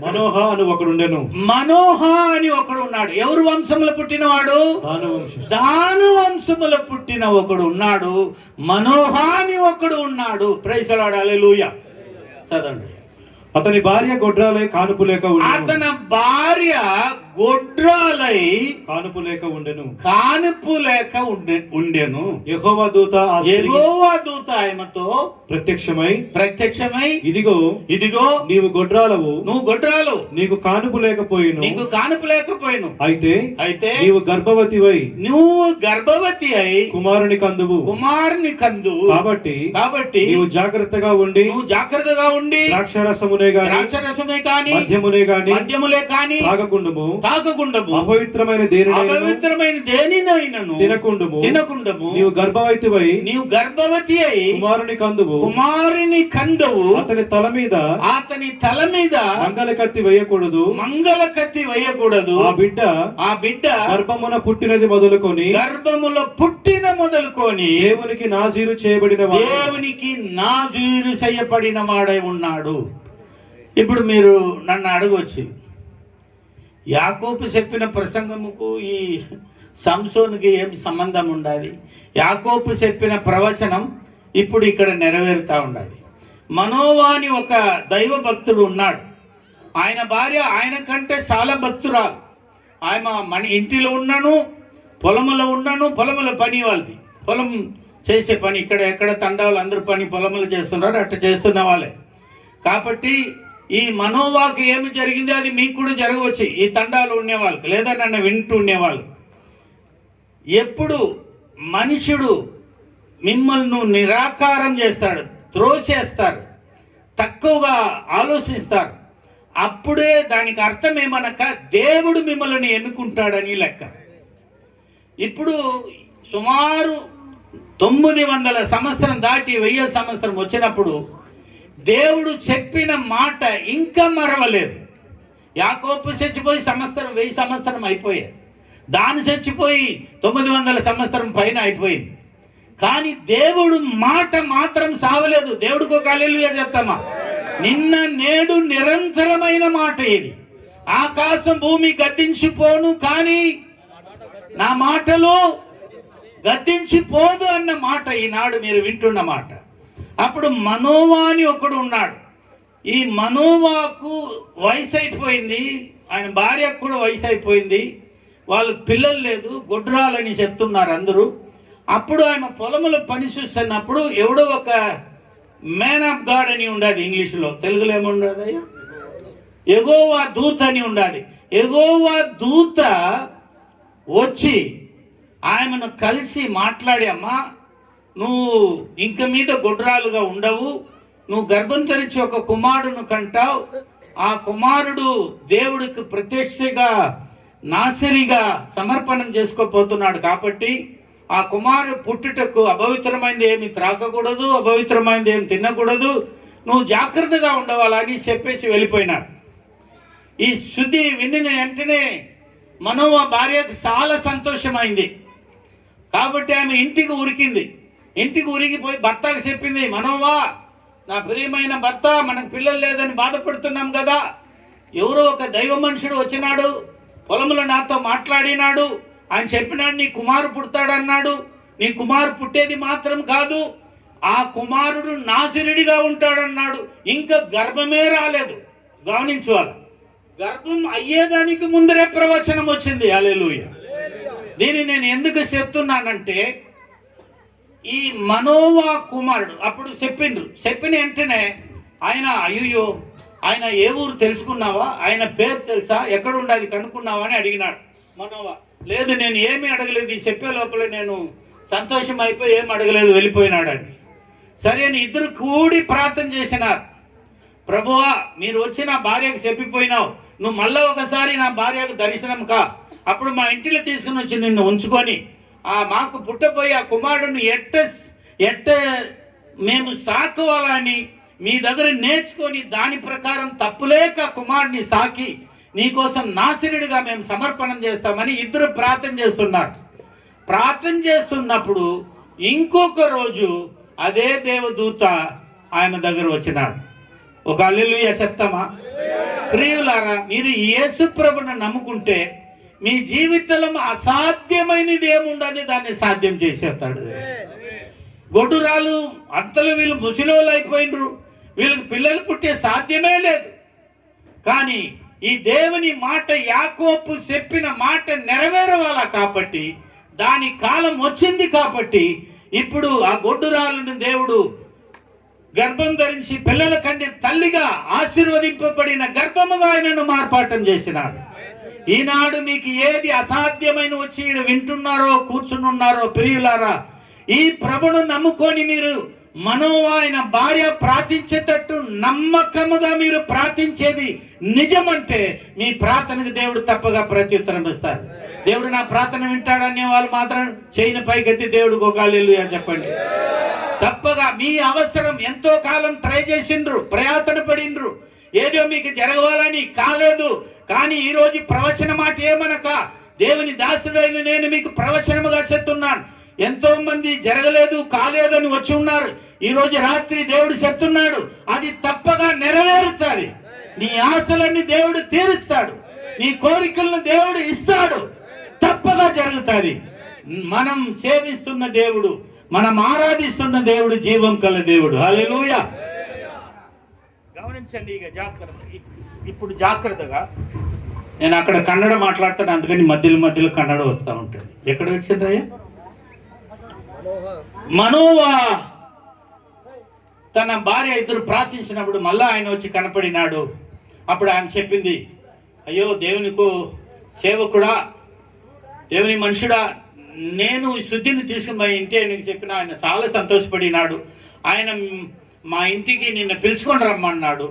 మనోహ అని ఒకడుండెను. మనోహ అని ఒకడు ఉన్నాడు. ఎవరు వంశముల పుట్టినవాడు? దాను వంశముల పుట్టిన ఒకడు ఉన్నాడు. మనోహ అని ఒకడు ఉన్నాడు. Praise the lord. హల్లెలూయా. చదవండి. అతని భార్య గొడ్రాలై కానుపు లేక ఉండెను. అతని భార్య గొడ్రాలై కానుపు లేక ఉండెను. యెహోవా దూత ఆయనతో ప్రత్యక్షమై ఇదిగో నీవు గొడ్రాలవు, నీకు కానుపు లేకపోయిను. అయితే నీవు గర్భవతి అయి కుమారుని కందువు. కాబట్టి నీవు జాగ్రత్తగా ఉండి ద్రాక్షరసమునే గాని మద్యములే కాని తాగకుండుము. అపవిత్రమైన దేనినైనను తినకుండుము. నీవు గర్భవతి అయి కుమారుని కందువు. అతని తల మీద మంగళ కత్తి వేయకూడదు. ఆ బిడ్డ గర్భమున పుట్టినది మొదలుకొని దేవునికి నాజీరు చేయబడిన వాడై ఉన్నాడు. ఇప్పుడు మీరు నన్ను అడగవచ్చు, యాకోబు చెప్పిన ప్రసంగముకు ఈ సంసోనుకి ఏం సంబంధం ఉండాలి? యాకోబు చెప్పిన ప్రవచనం ఇప్పుడు ఇక్కడ నెరవేరుతా ఉండాలి. మనోవాని ఒక దైవ భక్తుడు ఉన్నాడు. ఆయన భార్య ఆయన కంటే చాలా భక్తురాలు. ఆయన మన ఇంటిలో ఉన్నాను, పొలముల పని వాళ్ళది, పొలం చేసే పని. ఎక్కడ తండాలు అందరూ పని పొలములు చేస్తున్నారు, అట్లా చేస్తున్న వాళ్ళే. కాబట్టి ఈ మనోవాకి ఏమి జరిగింది అది మీకు కూడా జరగవచ్చు, ఈ తండాలు ఉండేవాళ్ళకి, లేదా నన్ను వింటూ ఉండేవాళ్ళు. ఎప్పుడు మనుషుడు మిమ్మల్ని నిరాకారం చేస్తాడు, త్రోచేస్తారు, తక్కువగా ఆలోచిస్తారు, అప్పుడే దానికి అర్థం ఏమనక దేవుడు మిమ్మల్ని ఎన్నుకుంటాడని లెక్క. ఇప్పుడు సుమారు 900 సంవత్సరం దాటి 1000 సంవత్సరం వచ్చినప్పుడు దేవుడు చెప్పిన మాట ఇంకా మరవలేదు. యాకోబు చచ్చిపోయి 1000 సంవత్సరం అయిపోయాయి. దాని చచ్చిపోయి 900 సంవత్సరం పైన అయిపోయింది. కానీ దేవుడు మాట మాత్రం సావలేదు. దేవుడికి ఒక హల్లెలూయా చెప్తామా? నిన్న నేడు నిరంతరమైన మాట ఇది. ఆకాశం భూమి గతించిపోను, కానీ నా మాటలు గతించిపోదు అన్న మాట ఈనాడు మీరు వింటున్న మాట. అప్పుడు మనోవా అని ఒకడు ఉన్నాడు. ఈ మనోవాకు వయసు అయిపోయింది, ఆయన భార్యకు కూడా వయసు అయిపోయింది, వాళ్ళు పిల్లలు లేదు, గొడ్రాలని చెప్తున్నారు అందరూ. అప్పుడు ఆయన పొలములో పని చూస్తున్నప్పుడు ఎవడో ఒక మ్యాన్ ఆఫ్ గాడ్ అని ఉండదు ఇంగ్లీష్లో, తెలుగులో ఏముండదు అయ్యా, యెహోవా దూత అని ఉండాలి. యెహోవా దూత వచ్చి ఆమెను కలిసి మాట్లాడి, అమ్మా నువ్వు ఇంక మీద గొడ్రాలుగా ఉండవు, నువ్వు గర్భం ధరించి ఒక కుమారుడును కంటావు, ఆ కుమారుడు దేవుడికి ప్రత్యక్షగా నాశరిగా సమర్పణం చేసుకోపోతున్నాడు, కాబట్టి ఆ కుమారుడు పుట్టుటకు అపవిత్రమైనది ఏమి త్రాగకూడదు, అపవిత్రమైనది ఏమి తినకూడదు, నువ్వు జాగ్రత్తగా ఉండవాలని చెప్పేసి వెళ్ళిపోయినాడు. ఈ శుద్ధి వినిన వెంటనే మనోవా భార్యకు చాలా సంతోషమైంది. కాబట్టి ఆమె ఇంటికి ఉరికింది. ఇంటికి ఉరికిపోయి భర్తకు చెప్పింది, మనోవా నా ప్రియమైన భర్త, మనకు పిల్లలు లేదని బాధపడుతున్నాం కదా, ఎవరో ఒక దైవ మనుషుడు వచ్చినాడు, పొలంలో నాతో మాట్లాడినాడు, ఆయన చెప్పినాడు నీ కుమారు పుడతాడన్నాడు. నీ కుమారు పుట్టేది మాత్రం కాదు, ఆ కుమారుడు నాసిరుడిగా ఉంటాడన్నాడు. ఇంకా గర్భమే రాలేదు. గమనించుకోవాలి, గర్భం అయ్యేదానికి ముందరే ప్రవచనం వచ్చింది. హల్లెలూయా. దీన్ని నేను ఎందుకు చెప్తున్నానంటే, ఈ మనోవా కుమారుడు అప్పుడు చెప్పిన వెంటనే ఆయన అయ్యో ఆయన ఏ ఊరు తెలుసుకున్నావా, ఆయన పేరు తెలుసా, ఎక్కడుండది కనుక్కున్నావా అని అడిగినాడు మనోవా. లేదు నేను ఏమీ అడగలేదు, ఈ చెప్పే లోపల నేను సంతోషం అయిపోయి ఏం అడగలేదు, వెళ్ళిపోయినాడని. సరే అని ఇద్దరు కూడి ప్రార్థన చేసినారు. ప్రభువా మీరు వచ్చి నా భార్యకు చెప్పిపోయినావు, నువ్వు మళ్ళా ఒకసారి నా భార్యకు దర్శనం కా, అప్పుడు మా ఇంటిలో తీసుకుని వచ్చి నిన్ను ఉంచుకొని మాకు పుట్టపోయి ఆ కుమారుడిని ఎట్ట మేము సాకోవాలని మీ దగ్గర నేర్చుకొని దాని ప్రకారం తప్పులేక కుమారుడిని సాకి నీకోసం నాశనుడిగా మేము సమర్పణం చేస్తామని ఇద్దరు ప్రార్థన చేస్తున్నారు. ప్రార్థన చేస్తున్నప్పుడు ఇంకొక రోజు అదే దేవదూత ఆయన దగ్గర వచ్చినాడు. ఒక హల్లెలూయా చెప్తామా? ప్రియులారా, మీరు యేసు ప్రభువును నమ్ముకుంటే మీ జీవితంలో అసాధ్యమైనది ఏముండదు, దాన్ని సాధ్యం చేసేస్తాడు. గొడ్డురాలు అంతలు వీళ్ళు ముసలోళ్ళు అయిపోయినరు, వీళ్ళకి పిల్లలు పుట్టే సాధ్యమే లేదు. కానీ ఈ దేవుని మాట, యాకోబు చెప్పిన మాట నెరవేరవాలా కాబట్టి, దాని కాలం వచ్చింది కాబట్టి ఇప్పుడు ఆ గొడ్డురాలను దేవుడు గర్భం ధరించి పిల్లల కంటే తల్లిగా ఆశీర్వదింపబడిన గర్భముగా ఆయనను మార్పాటం చేసినాడు. ఈనాడు మీకు ఏది అసాధ్యమైన వచ్చి వింటున్నారో కూర్చునున్నారో ప్రియులారా, ఈ ప్రభును నమ్ముకొని మీరు ఆయన భార్య ప్రార్థించేటట్టు నమ్మకముగా మీరు ప్రార్థించేది నిజమంటే మీ ప్రార్థనకు దేవుడు తప్పగా ప్రత్యుత్తరం ఇస్తారు. దేవుడు నా ప్రార్థన వింటాడనే వాళ్ళు మాత్రం చేయని పైకెత్తి దేవుడికి ఒక హల్లెలూయా చెప్పండి. తప్పగా మీ అవసరం ఎంతో కాలం ట్రై చేసిండ్రు, ప్రయాతన పడిండ్రు, ఏదో మీకు జరగవాలని కాలేదు. కానీ ఈ రోజు ప్రవచన మాట ఏమనక దేవుని దాసుడైన నేను మీకు ప్రవచనముగా చెప్తున్నాను. ఎంతో మంది జరగలేదు కాలేదు అని వచ్చి ఉన్నారు. ఈ రోజు రాత్రి దేవుడు చెప్తున్నాడు, అది తప్పగా నెరవేరుతుంది. నీ ఆశలన్నీ దేవుడు తీరుస్తాడు, నీ కోరికలను దేవుడు ఇస్తాడు, తప్పగా జరుగుతుంది. మనం సేవిస్తున్న దేవుడు, మనం ఆరాధిస్తున్న దేవుడు జీవం కల దేవుడు. హల్లెలూయా. గమనించండి, ఇక జాగ్రత్త, ఇప్పుడు జాగ్రత్తగా నేను అక్కడ కన్నడ మాట్లాడతాను, అందుకని మధ్యలో కన్నడ వస్తూ ఉంటుంది. ఎక్కడ వచ్చిందయ్యా? మనోవా తన భార్య ఇద్దరు ప్రార్థించినప్పుడు మళ్ళా ఆయన వచ్చి కనపడినాడు. అప్పుడు ఆయన చెప్పింది, అయ్యో దేవునికు సేవకుడా, దేవుని మనుషుడా, నేను శుద్ధిని తీసుకుని మా ఇంటి ఆయనకి చెప్పిన ఆయన చాలా సంతోషపడినాడు. ఆయన మా ఇంటికి నిన్ను పిలుచుకొని రమ్మన్నాడు.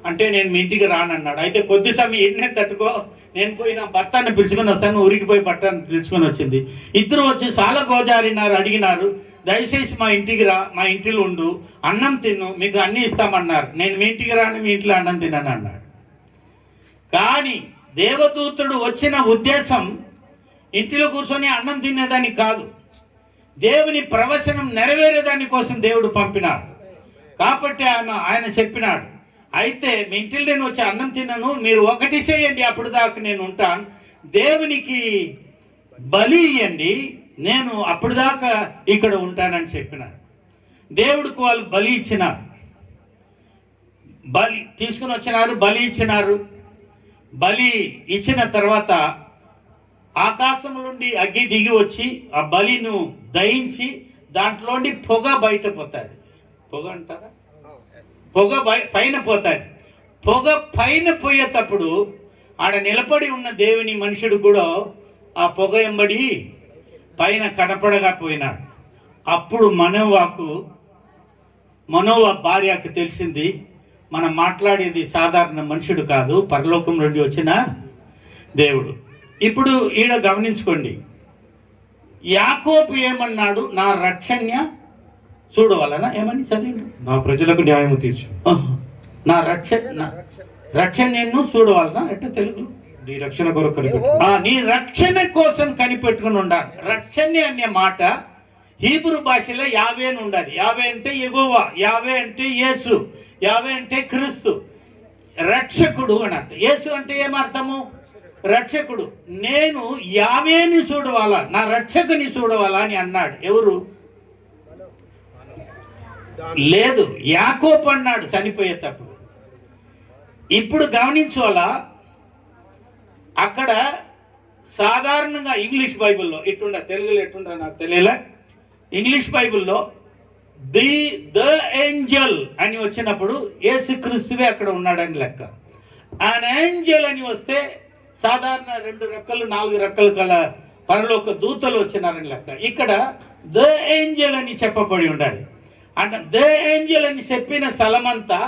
అంటే నేను మీ ఇంటికి రానన్నాడు. అయితే కొద్ది సమయం ఎన్నే తట్టుకో, నేను పోయి నా భర్తను పిలుచుకొని వస్తాను, ఊరికి పోయి భర్తను పిలుచుకొని వచ్చింది. ఇద్దరు వచ్చి చాలా గోజారినారు, అడిగినారు, దయచేసి మా ఇంటికి రా, మా ఇంటిలో ఉండు, అన్నం తిన్ను, మీకు అన్నీ ఇస్తామన్నారు. నేను మీ ఇంటికి రాని, మీ ఇంట్లో అన్నం తినను అన్నాడు. కానీ దేవదూతుడు వచ్చిన ఉద్దేశం ఇంటిలో కూర్చొని అన్నం తినేదానికి కాదు, దేవుని ప్రవచనం నెరవేరేదాని కోసం దేవుడు పంపినాడు. కాబట్టి ఆయన చెప్పినాడు, అయితే మీ ఇంటిలో నేను వచ్చి అన్నం తినను, మీరు ఒకటి చేయండి, అప్పుడు దాకా నేను ఉంటాను, దేవునికి బలి ఇయ్యండి, నేను అప్పుడు దాకా ఇక్కడ ఉంటానని చెప్పినారు. దేవుడికి వాళ్ళు బలి ఇచ్చినారు, బలి తీసుకుని వచ్చినారు, బలి ఇచ్చినారు. బలి ఇచ్చిన తర్వాత ఆకాశం నుండి అగ్గి దిగి వచ్చి ఆ బలిను దహించి దాంట్లోండి పొగ బయట పోతుంది. పొగ అంటారా? పొగ పైన పోతుంది. పొగ పైన పోయేటప్పుడు ఆడ నిలబడి ఉన్న దేవుని మనుషుడు కూడా ఆ పొగ ఎంబడి పైన కనపడగా పోయినాడు. అప్పుడు మనోవా భార్యకు తెలిసింది, మనం మాట్లాడేది సాధారణ మనుషుడు కాదు, పరలోకం నుండి వచ్చిన దేవుడు. ఇప్పుడు ఈడ గమనించుకోండి, యాకోబు ఏమన్నాడు? నా రక్షణ చూడవాలనా? ఏమని చదివి? నా ప్రజలకు న్యాయము తీర్చు. నా రక్షణ నేను చూడవాలనా? ఎట్ట తెలుగు? నీ రక్షణ కొరకు కనిపెట్టు. నీ రక్షణ కోసం కనిపెట్టుకుని ఉండాలి. రక్షణ అనే మాట హీబ్రూ భాషలో యావే అని ఉండాలి. యావే అంటే యెహోవా, యావే అంటే యేసు, యావే అంటే క్రీస్తు, రక్షకుడు అని అర్థం. యేసు అంటే ఏమర్థము? రక్షకుడు. నేను యావేని చూడవాలా, నా రక్షకుని చూడవాలా అని అన్నాడు. ఎవరు? లేదు, యాకోబు అన్నాడు చనిపోయేటప్పుడు. ఇప్పుడు గమనించాలా, అక్కడ సాధారణంగా ఇంగ్లీష్ బైబిల్లో ఇట్టుండ, తెలుగులో ఎట్టుండ నాకు తెలియలే. ఇంగ్లీష్ బైబిల్లో ద ఏంజల్ అని వచ్చినప్పుడు యేసుక్రీస్తువే అక్కడ ఉన్నాడని లెక్క. an ఏంజల్ అని వస్తే సాధారణ 2 రెక్కలు 4 రెక్కలు గల పరలోక దూతలు వచ్చినారని లెక్క. ఇక్కడ ద ఏంజల్ అని చెప్పబడి ఉండాలి. అంటే ద ఏంజల్ అని చెప్పిన స్థలమంతా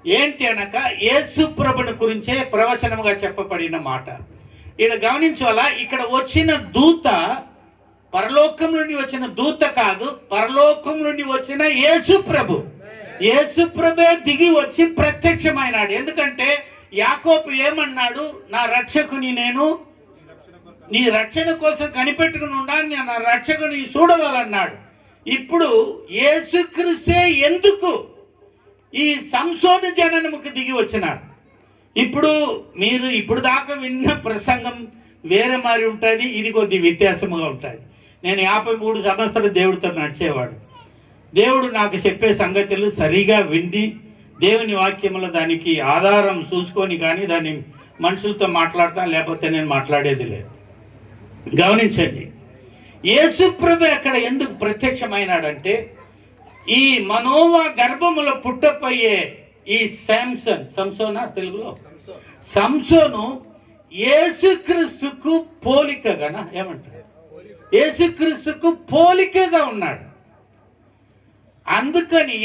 ఏంటి అనక యేసు ప్రభుని గురించే ప్రవచనముగా చెప్పబడిన మాట. ఇక్కడ గమనించాలా, ఇక్కడ వచ్చిన దూత పరలోకం నుండి వచ్చిన దూత కాదు, పరలోకం నుండి వచ్చిన యేసు ప్రభు. యేసు ప్రభే దిగి వచ్చి ప్రత్యక్షమైనాడు. ఎందుకంటే యాకోబు ఏమన్నాడు? నా రక్షకుని నేను నీ రక్షణ కోసం కనిపెట్టుకుని ఉండాలని, నా రక్షకుని చూడవాలన్నాడు. ఇప్పుడు యేసుక్రీస్తే ఎందుకు ఈ సంసోను జననముకు దిగి వచ్చినాడు? ఇప్పుడు దాకా విన్న ప్రసంగం వేరే మారి ఉంటుంది, ఇది కొద్ది వ్యత్యాసముగా ఉంటుంది. నేను 53 సంవత్సరాలు దేవుడితో నడిచేవాడు. దేవుడు నాకు చెప్పే సంగతులు సరిగా విండి దేవుని వాక్యంలో దానికి ఆధారం చూసుకొని కానీ దాన్ని మనుషులతో మాట్లాడతా, లేకపోతే నేను మాట్లాడేది లేదు. గమనించండి, యేసు ప్రభు అక్కడ ఎందుకు ప్రత్యక్షమైనాడంటే, ఈ మనోవా గర్భములో పుట్టపోయే ఈ సంసోనా తెలుగులో సంసోను యేసుక్రీస్తుకు పోలికగానా ఏమంటారు? యేసుక్రీస్తుకు పోలికగా ఉన్నాడు. అందుకని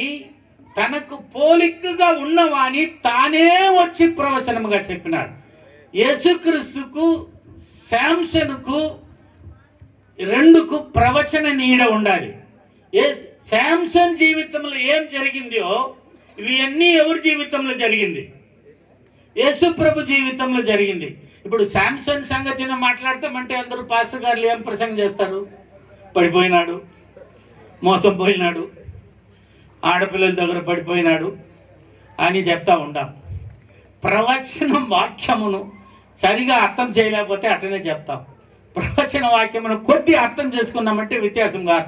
తనకు పోలికగా ఉన్నవాని తానే వచ్చి ప్రవచనముగా చెప్పినాడు. యేసుక్రీస్తుకు శాంసనుకు 2కు ప్రవచన నీడ ఉండాలి. శాంసన్ జీవితంలో ఏం జరిగిందో ఇవన్నీ ఎవరి జీవితంలో జరిగింది? యేసు ప్రభు జీవితంలో జరిగింది. ఇప్పుడు శాంసన్ సంగతిని మాట్లాడతామంటే అందరూ పాస్టర్ గారు ఏం ప్రసంగం చేస్తారు? పడిపోయినాడు, మోసం పోయినాడు, ఆడపిల్లల దగ్గర పడిపోయినాడు అని చెప్తా ఉంటాం. ప్రవచనం వాక్యమును సరిగా అర్థం చేయలేకపోతే అట్లనే చెప్తాం. ప్రవచన వాక్యమును కొద్ది అర్థం చేసుకున్నామంటే వ్యత్యాసంగా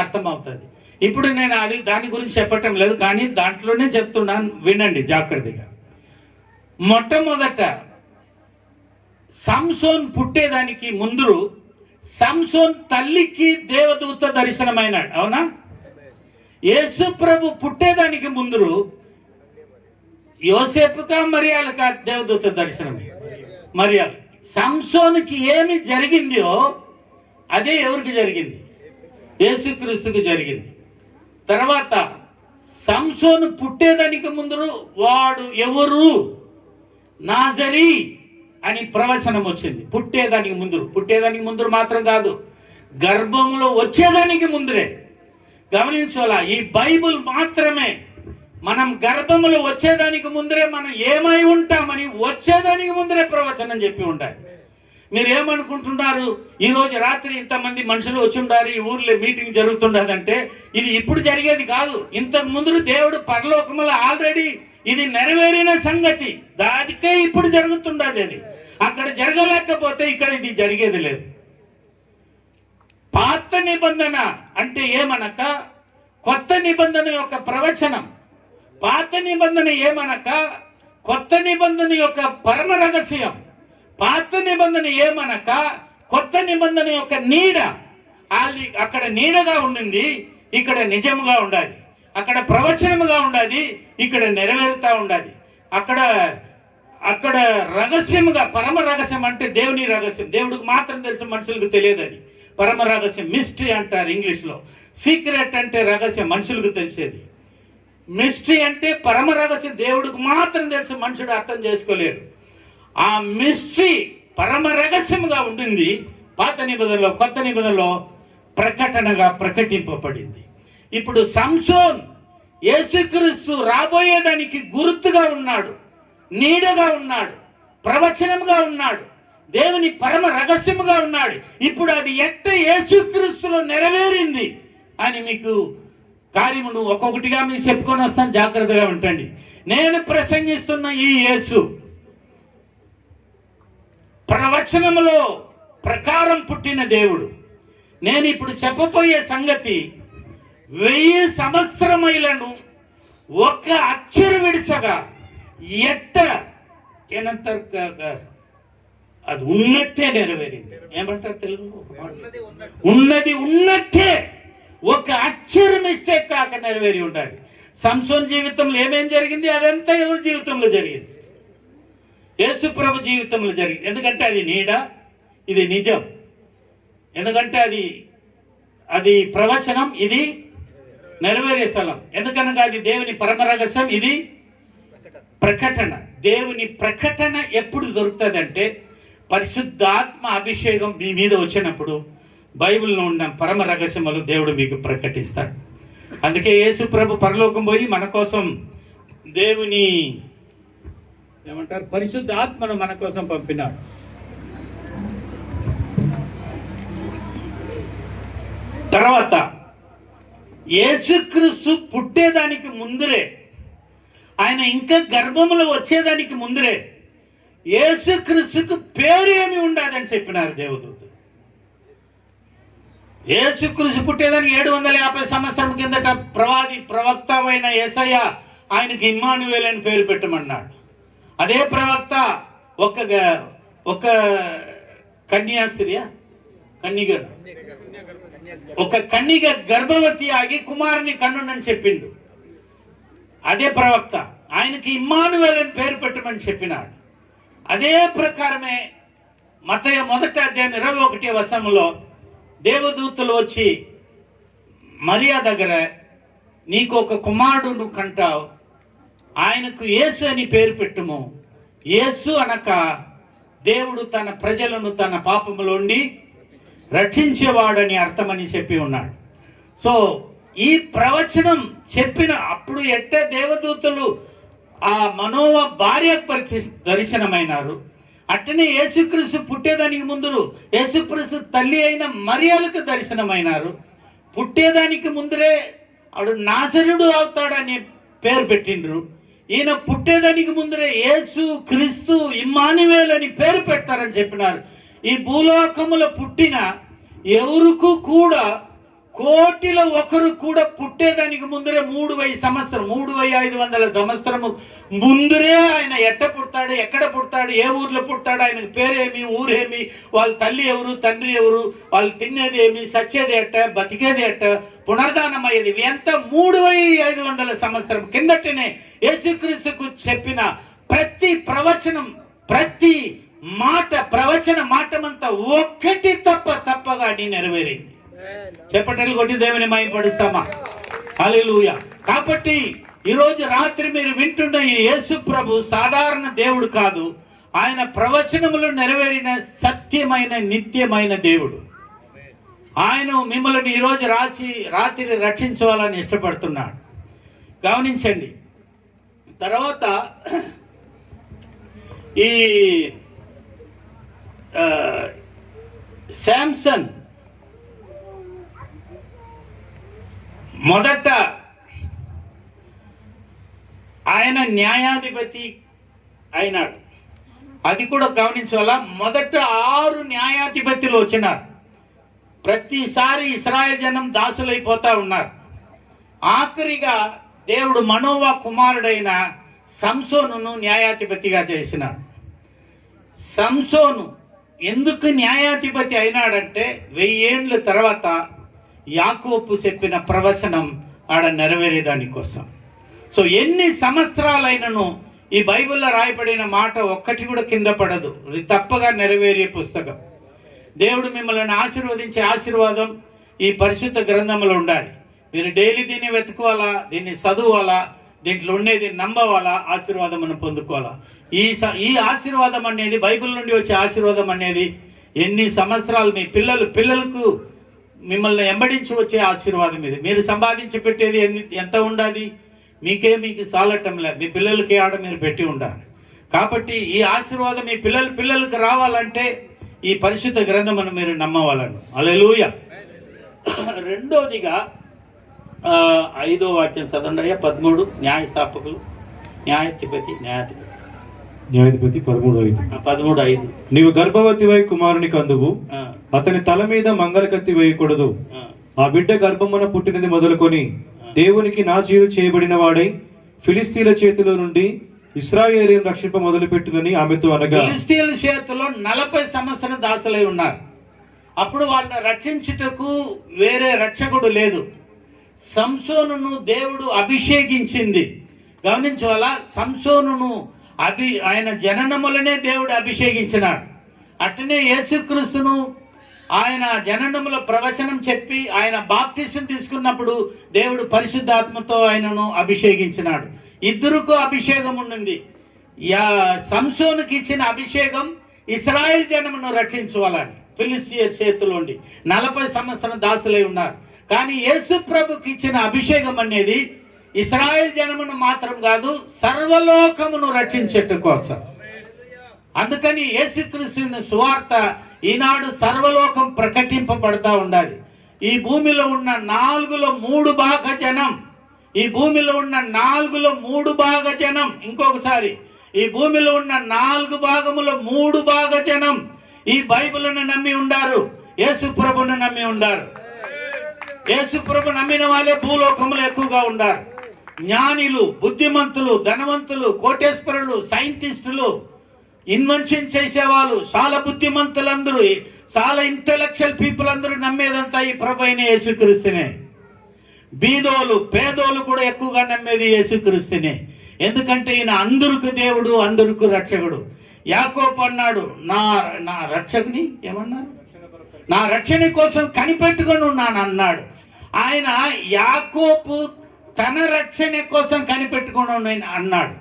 అర్థం అవుతుంది. ఇప్పుడు నేను దాని గురించి చెప్పటం లేదు, కానీ దాంట్లోనే చెప్తున్నాను, వినండి జాగ్రత్తగా. మొట్టమొదట సంసోన్ పుట్టేదానికి ముందు సంసోన్ తల్లికి దేవదూత దర్శనమైనాడు. అవునా? యేసు ప్రభు పుట్టేదానికి ముందు యోసేపుగా మరియాలకా దేవదూత దర్శనమే. మరియాలు సంసోనుకి ఏమి జరిగిందో అదే ఎవరికి జరిగింది? యేసుక్రీస్తుకి జరిగింది. తర్వాత సంసోను పుట్టేదానికి ముందు వాడు ఎవరు? నాజరీ అని ప్రవచనం వచ్చింది. పుట్టేదానికి ముందు మాత్రం కాదు, గర్భంలో వచ్చేదానికి ముందరే. గమనించాలా, ఈ బైబుల్ మాత్రమే మనం గర్భంలో వచ్చేదానికి ముందరే మనం ఏమై ఉంటామని వచ్చేదానికి ముందరే ప్రవచనం చెప్పి ఉండాలి. మీరు ఏమనుకుంటున్నారు? ఈరోజు రాత్రి ఇంతమంది మనుషులు వచ్చి ఉండారు, ఈ ఊర్లో మీటింగ్ జరుగుతుండదంటే ఇది ఇప్పుడు జరిగేది కాదు. ఇంతకు ముందు దేవుడు పరలోకములో ఆల్రెడీ ఇది నెరవేరిన సంగతి, దానికే ఇప్పుడు జరుగుతుండదు. అది అక్కడ జరగలేకపోతే ఇక్కడ ఇది జరిగేది లేదు. పాత నిబంధన అంటే ఏమనక కొత్త నిబంధన యొక్క ప్రవచనం. పాత నిబంధన ఏమనక కొత్త నిబంధన యొక్క పరమ రహస్యం. పాత నిబంధన ఏమనక కొత్త నిబంధన యొక్క నీడ. అక్కడ నీడగా ఉండింది, ఇక్కడ నిజముగా ఉండాలి. అక్కడ ప్రవచనముగా ఉండాలి, ఇక్కడ నెరవేరుతా ఉండాలి. అక్కడ అక్కడ రహస్యముగా, పరమ రహస్యం అంటే దేవుని రహస్యం, దేవుడికి మాత్రం తెలుసు, మనుషులకు తెలియదని పరమ రహస్యం, మిస్టరీ అంటారు ఇంగ్లీష్లో. సీక్రెట్ అంటే రహస్యం, మనుషులకు తెలిసేది. మిస్టరీ అంటే పరమ రహస్యం, దేవుడికి మాత్రం తెలుసు, మనుషుడు అర్థం చేసుకోలేడు. ఆ మిస్టరీ పరమ రహస్యముగా ఉండింది పాత నిబంధనలో. కొత్త నిబంధనలో ప్రకటనగా ప్రకటింపబడింది. ఇప్పుడు సంసోన్ యేసుక్రీస్తు రాబోయేదానికి గుర్తుగా ఉన్నాడు, నీడగా ఉన్నాడు, ప్రవచనంగా ఉన్నాడు, దేవుని పరమ రహస్యముగా ఉన్నాడు. ఇప్పుడు అది ఎట్ట యేసుక్రీస్తులో నెరవేరింది అని మీకు కార్యమును ఒక్కొక్కటిగా మీకు చెప్పుకొని వస్తాను, జాగ్రత్తగా ఉంటండి. నేను ప్రసంగిస్తున్న ఈ యేసు ప్రవచనములో ప్రకారం పుట్టిన దేవుడు. నేను ఇప్పుడు చెప్పబోయే సంగతి 1000 సంవత్సరములను ఒక్క అక్షరం విడిసగా ఎట్ట అది ఉన్నట్టే నెరవేరింది. ఏమంటారు తెలుగు? ఉన్నది ఉన్నట్టే, ఒక అక్షరం మిస్టేక్ కాక నెరవేరి ఉండాలి. సంసోన్ జీవితంలో ఏమేం జరిగింది అదంతా ఎవరి జీవితంలో జరిగింది? యేసు ప్రభు జీవితంలో జరిగింది. ఎందుకంటే అది నీడ, ఇది నిజం. ఎందుకంటే అది ప్రవచనం, ఇది నెరవేరే స్థలం. ఎందుకనగా అది దేవుని పరమ రహస్యం, ఇది ప్రకటన. దేవుని ప్రకటన ఎప్పుడు దొరుకుతుందంటే పరిశుద్ధాత్మ అభిషేకం మీ మీద వచ్చినప్పుడు బైబిల్లో ఉన్న పరమ రహస్యములు దేవుడు మీకు ప్రకటిస్తాడు. అందుకే యేసు ప్రభు పరలోకం పోయి మన కోసం దేవుని ఏమంటారు పరిశుద్ధ ఆత్మను మన కోసం పంపినాడు. తర్వాత యేసుక్రీస్తు పుట్టేదానికి ముందరే, ఆయన ఇంకా గర్భములో వచ్చేదానికి ముందరే యేసుక్రీస్తుకు పేరు ఏమి ఉండాలని చెప్పినారు దేవదూత. యేసుక్రీస్తు పుట్టేదానికి 750 సంవత్సరం కిందట ప్రవక్త అయిన యేసయ్య ఆయనకి ఇమ్మానుయేల్ అని పేరు పెట్టమన్నాడు. అదే ప్రవక్త ఒక కన్యగ గర్భవతి ఆగి కుమారుని కన్నునని చెప్పిండు. అదే ప్రవక్త ఆయనకి ఇమ్మానుయేల్ అని పేరు పెట్టమని చెప్పినాడు. అదే ప్రకారమే మత్తయి 1వ అధ్యాయం 21వ వచనంలో దేవదూతలు వచ్చి మరియా దగ్గర, నీకు ఒక కుమారుడు కంటావు, ఆయనకు యేసు అని పేరు పెట్టుము. యేసు అనక దేవుడు తన ప్రజలను తన పాపములోండి రక్షించేవాడని అర్థమని చెప్పి ఉన్నాడు. సో ఈ ప్రవచనం చెప్పిన అప్పుడు ఎట్ట దేవదూతలు ఆ మనోవ భార్య దర్శనమైనారు, అట్టనే యేసుక్రీస్తు పుట్టేదానికి ముందు యేసుక్రీస్తు తల్లి అయిన మరియలకు దర్శనమైనారు. పుట్టేదానికి ముందరే ఆడు నాసరుడు అవుతాడని పేరు పెట్టిండ్రు. ఈయన పుట్టేదానికి ముందరే యేసు క్రీస్తు ఇమ్మానుయేల్ అని పేరు పెడతారని చెప్పినారు. ఈ భూలోకములో పుట్టిన ఎవరికి కూడా కోటిలో ఒకరు కూడా పుట్టేదానికి ముందరే 3500 సంవత్సరము ముందరే ఆయన ఎట్ట పుడతాడు, ఎక్కడ పుడతాడు, ఏ ఊర్లో పుడతాడు, ఆయనకు పేరేమి, ఊరేమి, వాళ్ళ తల్లి ఎవరు, తండ్రి ఎవరు, వాళ్ళు తినేది ఏమి, సచ్చేది ఎట్ట, బతికేది ఎట్ట, పునర్ధానం అయ్యేది, ఎంత 3500 సంవత్సరం కిందటనే యేసుక్రీస్తుకు చెప్పిన ప్రతి ప్రవచనం, ప్రతి మాట, ప్రవచన మాటమంతా ఒక్కటి తప్పగా నెరవేరింది. చెప్పటలు కొట్టి దేవుని మహిమపరుస్తామా? హల్లెలూయా. కాబట్టి ఈరోజు రాత్రి మీరు వింటున్న ఈ యేసు ప్రభు సాధారణ దేవుడు కాదు, ఆయన ప్రవచనములు నెరవేరిన సత్యమైన నిత్యమైన దేవుడు. ఆయన మిమ్మల్ని ఈరోజు రాత్రి రక్షించాలని ఇష్టపడుతున్నాడు. గమనించండి. తర్వాత ఈ శాంసన్ మొదట ఆయన న్యాయాధిపతి అయినాడు. అది కూడా గమనించాలా. మొదట 6 న్యాయాధిపతులు వచ్చినారు. ప్రతిసారి ఇశ్రాయేల్ జనం దాసులైపోతా ఉన్నారు. ఆఖరిగా దేవుడు మనోవ కుమారుడైన సంసోనును న్యాయాధిపతిగా చేసినాడు. సంసోను ఎందుకు న్యాయాధిపతి అయినాడంటే 1000 ఏండ్ల తర్వాత యాకోబు చెప్పిన ప్రవచనం ఆడ నెరవేరేదాని కోసం. సో ఎన్ని సంవత్సరాలైనను ఈ బైబిల్లో రాయబడిన మాట ఒక్కటి కూడా కింద పడదు. ఇది తప్పగా నెరవేరే పుస్తకం. దేవుడు మిమ్మల్ని ఆశీర్వదించే ఆశీర్వాదం ఈ పరిశుద్ధ గ్రంథంలో ఉండాలి. మీరు డైలీ దీన్ని వెతుకోవాలా, దీన్ని చదువాలా, దీంట్లో ఉండేది నమ్మవాలా, ఆశీర్వాదం పొందుకోవాలా. ఈ ఆశీర్వాదం అనేది, బైబిల్ నుండి వచ్చే ఆశీర్వాదం అనేది ఎన్ని సంవత్సరాలు మీ పిల్లలకు మిమ్మల్ని వెంబడించి వచ్చే ఆశీర్వాదం ఇది. మీరు సంపాదించి పెట్టేది ఎంత ఉండాలి? మీకు సాలటంలే, మీ పిల్లలకి ఆడ మీరు పెట్టి ఉండాలి. కాబట్టి ఈ ఆశీర్వాదం మీ పిల్లలకు రావాలంటే ఈ పరిశుద్ధ గ్రంథమును మీరు నమ్మవాలను. హల్లెలూయా. రెండోదిగా 5వ వాక్యం చదవండి అయ్యా. 13 న్యాయస్థాపకులు, న్యాయాధిపతి 13:5. నీవు గర్భవతివై కుమారుని కందువు, అతని తల మీద మంగళకత్తి వేయకూడదు. ఆ బిడ్డ గర్భమున పుట్టినది మొదలుకొని దేవునికి నాజీరు చేయబడిన వాడై ఫిలిస్తీన్ల చేతిలో నుండి ఇశ్రాయేలీయులను రక్షింప మొదలుపెట్టునని ఆమెతో అనగా, ఫిలిస్తీన్ల చేతిలో 40 సంవత్సరాలు దాసులై ఉన్నారు. అప్పుడు వాళ్ళని రక్షించుటకు వేరే రక్షకుడు లేదు. సంసోనును దేవుడు అభిషేకించింది. గమనించాలా, సంసోనును ఆయన జననములనే దేవుడు అభిషేకించినాడు. అట్లనే యేసుక్రీస్తును ఆయన జననముల ప్రవచనం చెప్పి ఆయన బాప్టిజం తీసుకున్నప్పుడు దేవుడు పరిశుద్ధాత్మతో ఆయనను అభిషేకించినాడు. ఇద్దరుకు అభిషేకం ఉన్నది. సంసోనుకి ఇచ్చిన అభిషేకం ఇశ్రాయేల్ జనమును రక్షించుకోవాలని, ఫిలిస్తీయుల చేతిలోండి 40 సంవత్సరం దాసులై ఉన్నారు. కానీ యేసు ప్రభుకి ఇచ్చిన అభిషేకం అనేది ఇశ్రాయేల్ జనమును మాత్రం కాదు, సర్వలోకమును రక్షించేట కోసం. అందుకని యేసుక్రీస్తుని సువార్త ఈనాడు సర్వలోకం ప్రకటింపబడతా ఉండాలి. ఈ భూమిలో ఉన్న 4లో 3 భాగ జనం, ఈ భూమిలో ఉన్న 4లో 3 భాగ జనం, ఇంకొకసారి ఈ భూమిలో ఉన్న 4 భాగములో 3 భాగ జనం ఈ బైబిల్ను నమ్మి ఉండారు, యేసు ప్రభువును నమ్మి ఉండారు. యేసు ప్రభు నమ్మిన వాళ్ళే భూలోకంలో ఎక్కువగా ఉండారు. జ్ఞానిలు, బుద్ధిమంతులు, ధనవంతులు, కోటేశ్వరులు, సైంటిస్టులు, ఇన్వెన్షన్ చేసేవాళ్ళు, చాలా బుద్ధిమంతులందరూ, చాలా ఇంటెలెక్చువల్ పీపుల్ అందరూ నమ్మేదంతా ఈ ప్రభు అయిన యేసుక్రీస్తునే. బీదోలు, పేదోలు కూడా ఎక్కువగా నమ్మేది యేసుక్రీస్తునే. ఎందుకంటే ఈయన అందరికి దేవుడు, అందరికి రక్షకుడు. యాకోబు అన్నాడు, నా రక్షకుని ఏమన్నారు, నా రక్షణ కోసం కనిపెట్టుకొని ఉన్నాను అన్నాడు. ఆయన యాకోబు తన రక్షణ కోసం కనిపెట్టుకొని అన్నాడు.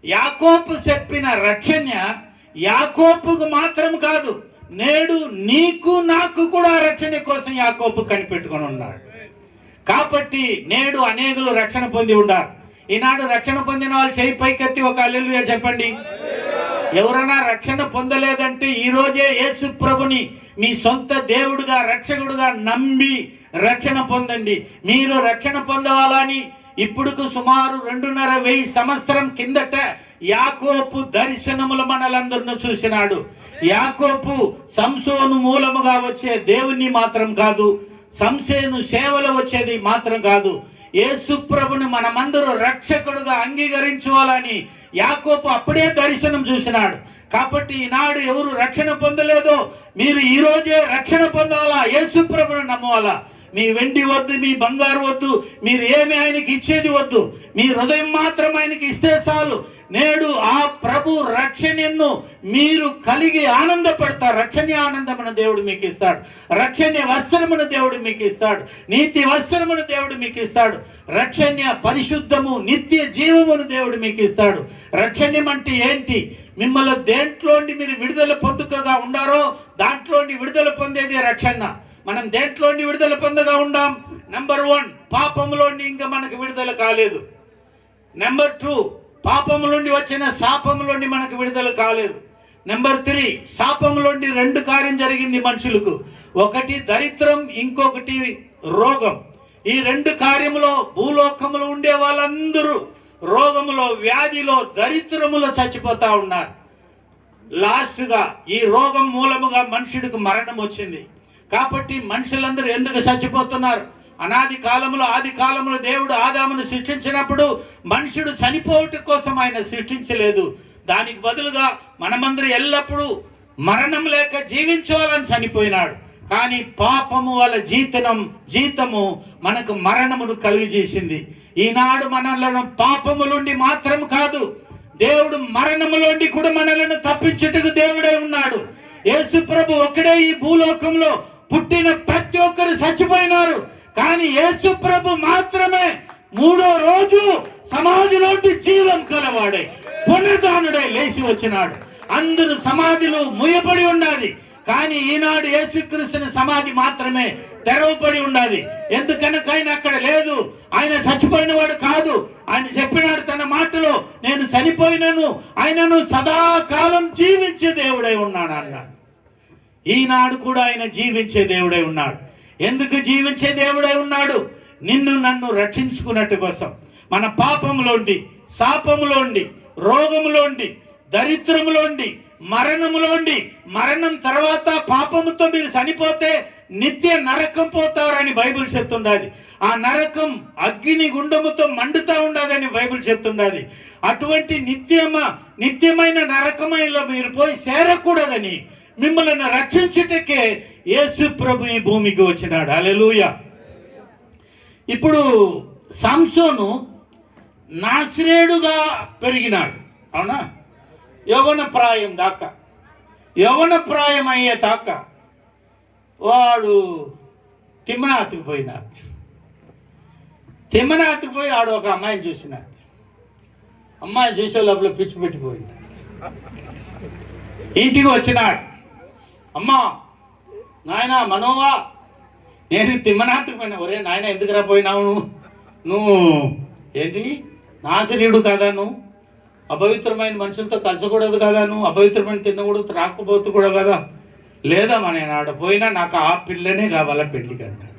యాకోబు చెప్పిన రక్షణ యాకోబుకు మాత్రం కాదు, నేడు నీకు నాకు కూడా రక్షణ కోసం యాకోబు కనిపెట్టుకొని ఉన్నాడు. కాబట్టి నేడు అనేకులు రక్షణ పొంది ఉన్నారు. ఈనాడు రక్షణ పొందిన వాళ్ళు చేయి పైకెత్తి ఒక హల్లెలూయా చెప్పండి. ఎవరైనా రక్షణ పొందలేదంటే ఈ రోజే యేసు ప్రభుని మీ సొంత దేవుడుగా, రక్షకుడుగా నమ్మి రక్షణ పొందండి. మీరు రక్షణ పొందవాలని ఇప్పుడుకు సుమారు 2,500 సంవత్సరం కిందట యాకోబు దర్శనములు మనలందరిని చూసినాడు. యాకోబు సంసోను మూలముగా వచ్చే దేవుని మాత్రం కాదు, సంసేను సేవలు వచ్చేది మాత్రం కాదు, యేసు ప్రభుని మనమందరూ రక్షకుడుగా అంగీకరించుకోవాలని యాకోబు అప్పుడే దర్శనం చూసినాడు. కాబట్టి ఈనాడు ఎవరు రక్షణ పొందలేదో మీరు ఈ రోజే రక్షణ పొందాలా, యేసు ప్రభుని నమ్మవాలా. మీ వెండి వద్దు, మీ బంగారు వద్దు, మీరు ఏమి ఆయనకి ఇచ్చేది వద్దు, మీ హృదయం మాత్రం ఆయనకి ఇస్తే చాలు. నేడు ఆ ప్రభు రక్షణను మీరు కలిగి ఆనందపడతారు. రక్షణ ఆనందమును దేవుడు మీకు ఇస్తాడు, రక్షణ వస్త్రమును దేవుడు మీకు ఇస్తాడు, నీతి వస్త్రమును దేవుడు మీకు ఇస్తాడు, రక్షణ పరిశుద్ధము నిత్య జీవమును దేవుడు మీకు ఇస్తాడు. రక్షణ అంటే ఏంటి? మిమ్మల్ని దేంట్లోండి మీరు విడుదల పొందుకగా ఉండారో దాంట్లోండి విడుదల పొందేది రక్షణ. మనం దేంట్లోండి విడుదల పొందగా ఉండాం? నెంబర్ 1 పాపములోండి ఇంకా మనకు విడుదల కాలేదు. నెంబర్ 2 పాపములోండి వచ్చిన శాపములోండి మనకు విడుదల కాలేదు. నెంబర్ 3 శాపములోండి 2 కార్యం జరిగింది మనుషులకు. ఒకటి దరిద్రం, ఇంకొకటి రోగం. ఈ 2 కార్యములో భూలోకములో ఉండే వాళ్ళందరూ రోగములో, వ్యాధిలో, దరిద్రములో చచ్చిపోతా ఉన్నారు. లాస్ట్గా ఈ రోగం మూలముగా మనుషుడికి మరణం వచ్చింది. కాబట్టి మనుషులందరూ ఎందుకు చచ్చిపోతున్నారు? అనాది కాలంలో, ఆది కాలంలో దేవుడు ఆదామును సృష్టించినప్పుడు మనుషుడు చనిపోవటం కోసం ఆయన సృష్టించలేదు. దానికి బదులుగా మనమందరూ ఎల్లప్పుడూ మరణం లేక జీవించాలని చనిపోయినాడు. కానీ పాపము వల్ల జీతము మనకు మరణమును కలిగజేసింది. ఈనాడు మనలను పాపము నుండి మాత్రం కాదు, దేవుడు మరణములోండి కూడా మనలను తప్పించుటకు దేవుడే ఉన్నాడు. యేసు ప్రభు ఒక్కడే ఈ భూలోకంలో పుట్టిన ప్రతి ఒక్కరు చచ్చిపోయినారు. కానీ యేసు ప్రభు మాత్రమే మూడో రోజు సమాధిలోంటి జీవం కలవాడే పునరుద్ధానుడై లేచి వచ్చినాడు. అందరూ సమాధిలో ముయ్యబడి ఉన్నది. కానీ ఈనాడు యేసుక్రీస్తుని సమాధి మాత్రమే తెరవబడి ఉన్నది. ఎందుకనక ఆయన అక్కడ లేదు. ఆయన చచ్చిపోయిన వాడు కాదు. ఆయన చెప్పినాడు తన మాటలో, నేను చనిపోయినను ఆయనను సదాకాలం జీవించే దేవుడై ఉన్నాడు అన్నాడు. ఈనాడు కూడా ఆయన జీవించే దేవుడై ఉన్నాడు. ఎందుకు జీవించే దేవుడై ఉన్నాడు? నిన్ను నన్ను రక్షించుకున్నట్టు కోసం. మన పాపములోండి, శాపములోండి, రోగములోండి, దరిద్రములోండి, మరణములోండి, మరణం తర్వాత పాపముతో మీరు చనిపోతే నిత్య నరకం పోతారని బైబిల్ చెప్తున్నది. ఆ నరకం అగ్ని గుండముతో మండుతా ఉండదని బైబిల్ చెప్తున్నది. అటువంటి నిత్యమైన నరకమైలో మీరు పోయి చేరకూడదని మిమ్మల్ని రక్షించుటకే యేసు ప్రభు ఈ భూమికి వచ్చినాడు. హల్లెలూయా. ఇప్పుడు సంసోను నాశ్రేయుడుగా పెరిగినాడు. అవునా? యవ్వన ప్రాయం దాకా, యవ్వన ప్రాయం అయ్యే దాకా వాడు తిమ్మనాథ్కి పోయినాడు. తిమ్మనాథ్కి పోయి ఆడు ఒక అమ్మాయిని చూసినాడు. అమ్మాయి చూసే లోపల పిచ్చి పెట్టిపోయింది. ఇంటికి వచ్చినాడు. అమ్మా నాయన మనోవా, నేను తిమ్మనాథ్కి పోయినా. ఒరే నాయన ఎందుకురా పోయినావు? నువ్వు ఏంటి నాశనీయుడు కదా, నువ్వు అపవిత్రమైన మనుషులతో కలసకూడదు కదా, నువ్వు అపవిత్రమైన తినకూడదు, త్రాక్కుపోతు కూడా కదా. లేదమ్మా నేను ఆడ పోయినా నాకు ఆ పిల్లనే కావాలా పెళ్లికి అంటాడు.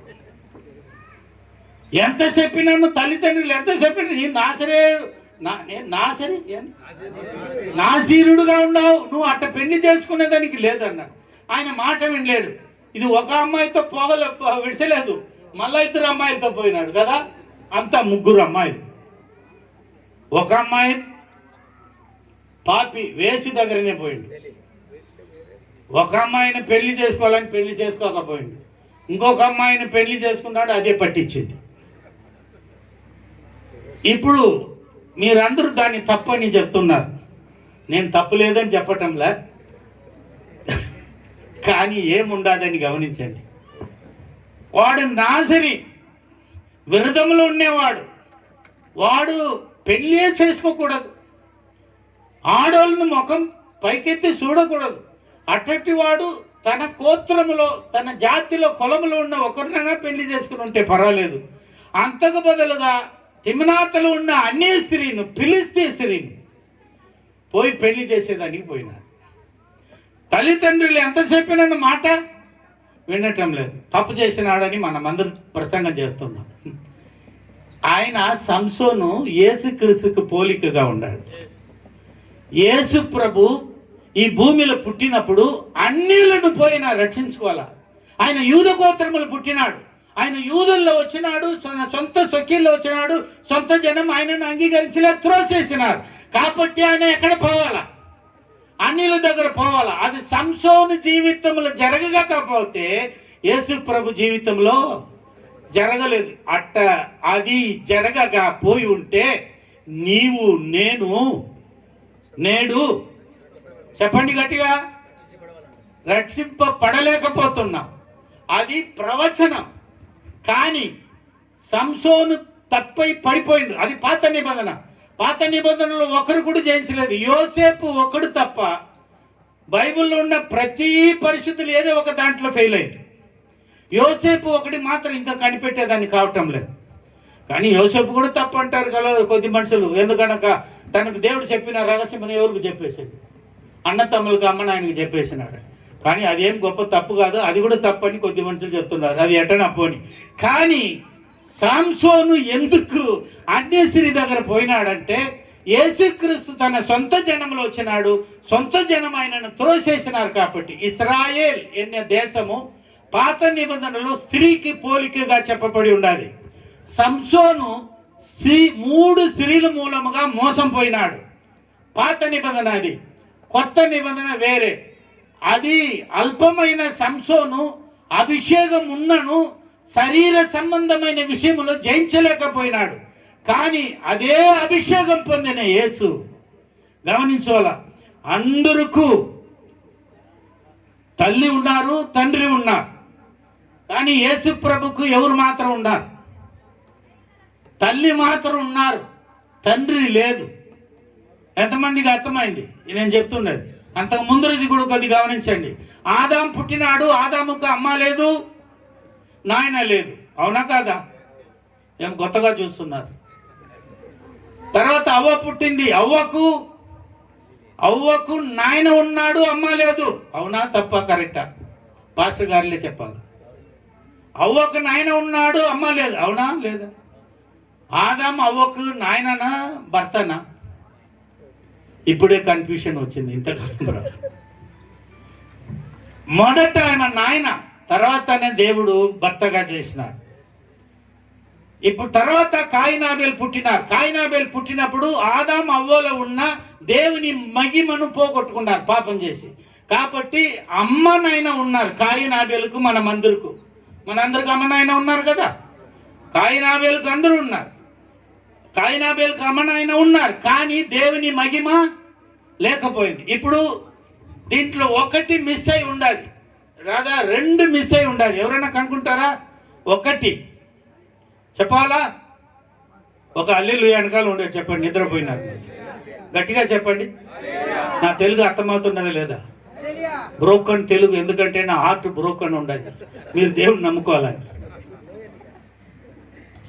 ఎంత చెప్పినాను తల్లిదండ్రులు, ఎంత చెప్పినా నేను నాశీరుడుగా ఉన్నావు, నువ్వు అట్ట పెళ్లి చేసుకునేదానికి లేదన్నాడు. ఆయన మాట వినలేడు. ఇది ఒక అమ్మాయితో విడిచలేదు, మళ్ళా 2 అమ్మాయిలతో పోయినాడు కదా. అంతా 3 అమ్మాయిలు. ఒక అమ్మాయి పాపి వేసి దగ్గరనే పోయింది. ఒక అమ్మాయిని పెళ్లి చేసుకోవాలని పెళ్లి చేసుకోకపోయింది. ఇంకొక అమ్మాయిని పెళ్లి చేసుకున్నాడు, అదే పట్టించింది. ఇప్పుడు మీరందరూ దాన్ని తప్పని చెప్తున్నారు. నేను తప్పు లేదని చెప్పటంలా, కానీ ఏముండదని గమనించండి. వాడు నాశని విరదంలో ఉండేవాడు. వాడు పెళ్ళే చేసుకోకూడదు, ఆడోళ్ళని ముఖం పైకెత్తి చూడకూడదు. అట్టటి వాడు తన గోత్రములో, తన జాతిలో, కులములో ఉన్న ఒకరినైనా పెళ్లి చేసుకుని ఉంటే పర్వాలేదు. అంతకు బదులుగా తిమ్నాతలో ఉన్న అన్య స్త్రీని, ఫిలిస్తీ స్త్రీని పోయి పెళ్లి చేసేదానికి పోయినాడు. తల్లిదండ్రులు ఎంత చెప్పిన మాట వినటం లేదు. తప్పు చేసినాడని మనమందరం ప్రసంగం చేస్తున్నాం. ఆయన సంసోను యేసుక్రీస్తుకు పోలికగా ఉన్నాడు. యేసు ప్రభు ఈ భూమిలో పుట్టినప్పుడు అన్యులను పోయినా రక్షించుకోవాలా. ఆయన యూద గోత్రములు పుట్టినాడు. ఆయన యూదుల్లో వచ్చినాడు, సొంత స్వకీల్లో వచ్చినాడు. సొంత జనం ఆయనను అంగీకరించలే, త్రోసేసినారు. కాబట్టి ఆయన ఎక్కడ పోవాలా? అన్యుల దగ్గర పోవాలా. అది సంసోను జీవితంలో జరగకపోతే యేసు ప్రభు జీవితంలో జరగలేదు. అట్ట అది జరగగా పోయి ఉంటే నీవు నేను నేడు చెప్పండి గట్టిగా రక్షింపబడలేకపోతున్నాం. అది ప్రవచనం. కానీ సంసోను తప్పై పడిపోయిండు. అది పాత నిబంధన. పాత నిబంధనలో ఒకరు కూడా జయించలేదు. యోసేపు ఒకడు తప్ప బైబిల్లో ఉన్న ప్రతి పరిస్థితులు ఏదో ఒక దాంట్లో ఫెయిల్ అయింది. యోసేపు ఒకటి మాత్రం ఇంకా కనిపెట్టేదాన్ని కావటం లేదు. కానీ యోసేపు కూడా తప్పు అంటారు కదా కొద్ది మనుషులు. ఎందుకనక తనకు దేవుడు చెప్పిన రహస్యమని ఎవరికి చెప్పేసాడు? అన్న తమ్ములకు అమ్మని ఆయనకు చెప్పేసినాడు. కానీ అదేం గొప్ప తప్పు కాదు, అది కూడా తప్పు అని కొద్ది మనుషులు చెప్తున్నారు. అది ఎట్టనప్పు అని. కానీ సంసోను ఎందుకు అన్యశ్రీ దగ్గర పోయినాడంటే యేసుక్రీస్తు తన సొంత జనంలో వచ్చినాడు. సొంత జనం ఆయనను త్రోసేసినారు. కాబట్టి ఇశ్రాయేల్ అనే దేశము పాత నిబంధనలో స్త్రీకి పోలికగా చెప్పబడి ఉండాలి. సంసోను 3 స్త్రీల మూలముగా మోసం పోయినాడు. పాత నిబంధన అది, కొత్త నిబంధన వేరే. అది అల్పమైన సంసోను అభిషేకం ఉన్నను శరీర సంబంధమైన విషయంలో జయించలేకపోయినాడు. కానీ అదే అభిషేకం పొందిన యేసు గమనించాలా, అందరికీ తల్లి ఉన్నారు, తండ్రి ఉన్నారు. కానీ యేసు ప్రభుకు ఎవరు మాత్రం ఉన్నారు? తల్లి మాత్రం ఉన్నారు, తండ్రి లేదు. ఎంతమందికి అర్థమైంది నేను చెప్తున్నది? అంతకు ముందు ఇది కూడా కొద్ది గమనించండి. ఆదాం పుట్టినాడు, ఆదాముకు అమ్మ లేదు, నాయన లేదు. అవునా కాదా? ఏం కొత్తగా చూస్తున్నారు? తర్వాత అవ్వ పుట్టింది, అవ్వకు నాయన ఉన్నాడు, అమ్మ లేదు. అవునా తప్ప? కరెక్టా? పాస్టర్ గారిలే చెప్పాలి. అవ్వకు నాయన ఉన్నాడు, అమ్మ లేదు. అవునా లేదా? ఆదాం అవ్వకు నాయననా భర్తనా? ఇప్పుడే కన్ఫ్యూషన్ వచ్చింది. ఇంతకాలం మొదట ఆయన నాయన, తర్వాతనే దేవుడు భర్తగా చేసినాడు. ఇప్పుడు తర్వాత కాయినాబేలు పుట్టినారు. కాయినాబేలు పుట్టినప్పుడు ఆదాం అవ్వలో ఉన్న దేవుని మహిమను పోగొట్టుకున్నారు పాపం చేసి. కాబట్టి అమ్మ నాయన ఉన్నారు కాయినాబేలుకు, మనందరికి అమ్మ నాయన ఉన్నారు కదా. కాయినాబేలుకు అందరూ ఉన్నారు, కాయినాబేలుకు అమ్మ నాయన ఉన్నారు. కానీ దేవుని మహిమ లేకపోయింది. ఇప్పుడు దీంట్లో ఒకటి మిస్ అయి ఉండాలి, రాదా? రెండు మిస్ అయి ఉండాలి. ఎవరైనా కనుక్కుంటారా? ఒకటి చెప్పాలా? ఒక అల్లెలు వెనకాల ఉండే చెప్పండి, నిద్రపోయినారు. గట్టిగా చెప్పండి. నా తెలుగు అర్థమవుతున్నది లేదా? బ్రోకన్ తెలుగు, ఎందుకంటే నా హార్ట్ బ్రోకన్ ఉండదు. మీరు దేవుని నమ్ముకోవాలని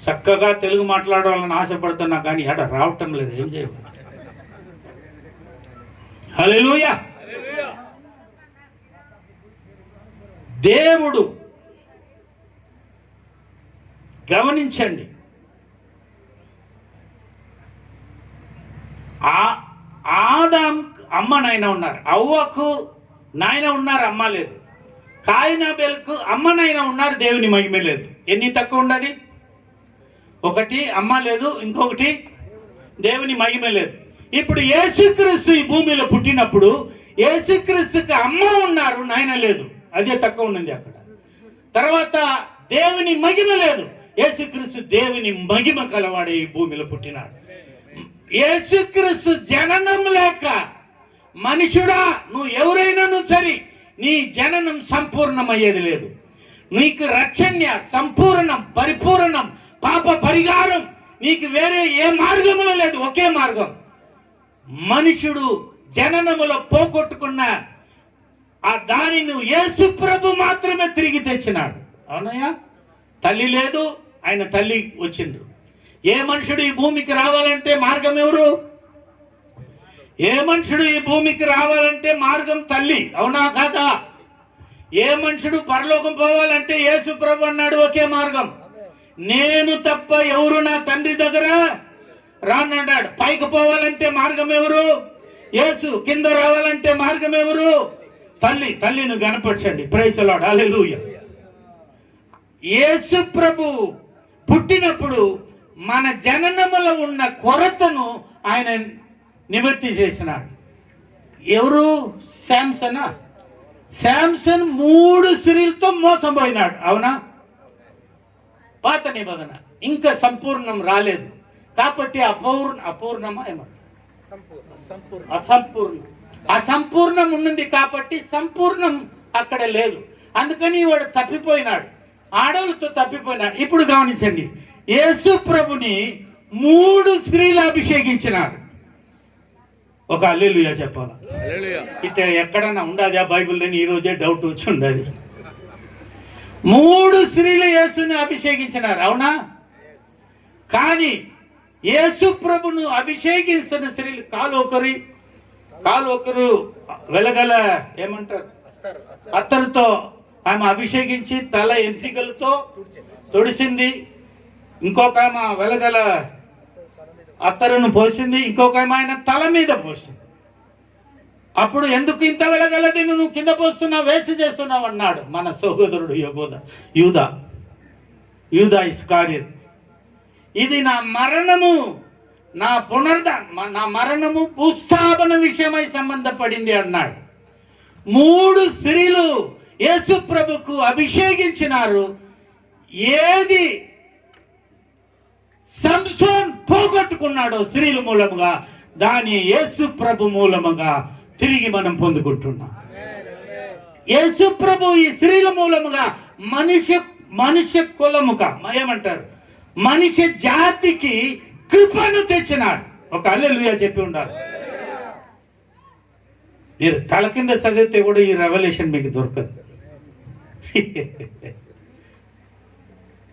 చక్కగా తెలుగు మాట్లాడాలని ఆశపడుతున్నా, కానీ ఎడ రావటం లేదు. ఏం చేయాలి? హల్లెలూయా. దేవుడు గమనించండి, ఆదాం అమ్మ నాయన ఉన్నారు, అవ్వకు నాయన ఉన్నారు, అమ్మ లేదు. కాయినాబేలుకు అమ్మ నాయన ఉన్నారు, దేవుని మహిమ లేదు. ఎన్ని తక్కువ ఉండదు? ఒకటి అమ్మ లేదు, ఇంకొకటి దేవుని మహిమ లేదు. ఇప్పుడు యేసుక్రీస్తు ఈ భూమిలో పుట్టినప్పుడు యేసుక్రీస్తుకి అమ్మ ఉన్నారు, నాయన లేదు. అదే తక్కువ ఉన్నది అక్కడ. తర్వాత దేవుని మహిమ లేదు. యేసుక్రీస్తు దేవుని మహిమ కలవాడే ఈ భూమిలో పుట్టినాడు. యేసుక్రీస్తు జననం లేక, మనుషుడా నువ్వు ఎవరైనా సరే, నీ జననం సంపూర్ణమయ్యేది లేదు. నీకు రక్షణ్య సంపూర్ణం, పరిపూర్ణం, పాప పరిహారం నీకు వేరే ఏ మార్గములో లేదు. ఒకే మార్గం. మనుషుడు జననములో పోగొట్టుకున్న ఆ దానిని యేసు ప్రభు మాత్రమే తిరిగి తెచ్చినాడు. అవునయ్యా? తల్లి లేదు, ఆయన తల్లి వచ్చిండ్రు. ఏ మనుషుడు ఈ భూమికి రావాలంటే మార్గం ఎవరు? ఏ మనుషుడు ఈ భూమికి రావాలంటే మార్గం తల్లి. అవునా కాదా? ఏ మనుషుడు పరలోకం పోవాలంటే యేసు ప్రభు అన్నాడు, ఒకే మార్గం. నేను తప్ప ఎవరు నా తండ్రి దగ్గర రానన్నాడు. పైకి పోవాలంటే మార్గం ఎవరు? యేసు. కింద రావాలంటే మార్గం ఎవరు? తల్లి. తల్లిని గణపరచండి. Praise the lord. హల్లెలూయా. యేసు ప్రభు పుట్టినప్పుడు మన జననములో ఉన్న కొరతను ఆయన నివృత్తి చేసినాడు. ఎవరు? శాంసన్ 3 స్త్రీలతో మోసపోయినాడు. అవునా? పాత నిబంధన ఇంకా సంపూర్ణం రాలేదు కాబట్టి అపూర్ణమా ఏమంటారు? అసంపూర్ణం ఉన్నది కాబట్టి సంపూర్ణం అక్కడ లేదు. అందుకని వాడు తప్పిపోయినాడు, ఆడవులతో తప్పిపోయినాడు. ఇప్పుడు గమనించండి, యేసు ప్రభుని 3 స్త్రీలు అభిషేకించినాడు. ఒక హల్లెలూయా చెప్పాలా? ఇట్లా ఎక్కడన్నా ఉండదు ఆ బైబిల్లోని? ఈ రోజే డౌట్ వచ్చి ఉండదు. 3 స్త్రీలు యేసుని అభిషేకించినారు. అవునా? కానీ యేసు ప్రభును అభిషేకిస్తున్న స్త్రీలు కాలు ఒకరు వెలగల ఏమంటారు అత్తరుతో ఆమె అభిషేకించి తల ఎంట్రికలతో తొడిసింది. ఇంకొక ఆమె వెలగల అత్తరును పోసింది, ఇంకొక ఆమె ఆయన తల మీద పోసింది. అప్పుడు ఎందుకు ఇంత వెలగలది నువ్వు కింద పోస్తున్నావు, వేస్ట్ చేస్తున్నావు అన్నాడు మన సహోదరుడు యూదా ఇస్కారియతు. ఇది నా మరణము, నా మరణము భూస్థాపన విషయమై సంబంధపడింది అన్నాడు. 3 స్త్రీలు యేసు ప్రభుకు అభిషేకించినారు. ఏది సంసోన్ పోగొట్టుకున్నాడో స్త్రీల మూలముగా దాని యేసు ప్రభు మూలముగా తిరిగి మనం పొందుకుంటున్నాం. యేసు ప్రభు ఈ స్త్రీల మూలముగా మనుష్య కులముగా ఏమంటారు, మనిషి జాతికి కృపను తెచ్చినాడు. ఒక హల్లెలూయా చెప్పి ఉండాలి. మీరు తల కింద చదివితే కూడా ఈ రెవల్యూషన్ మీకు దొరకదు.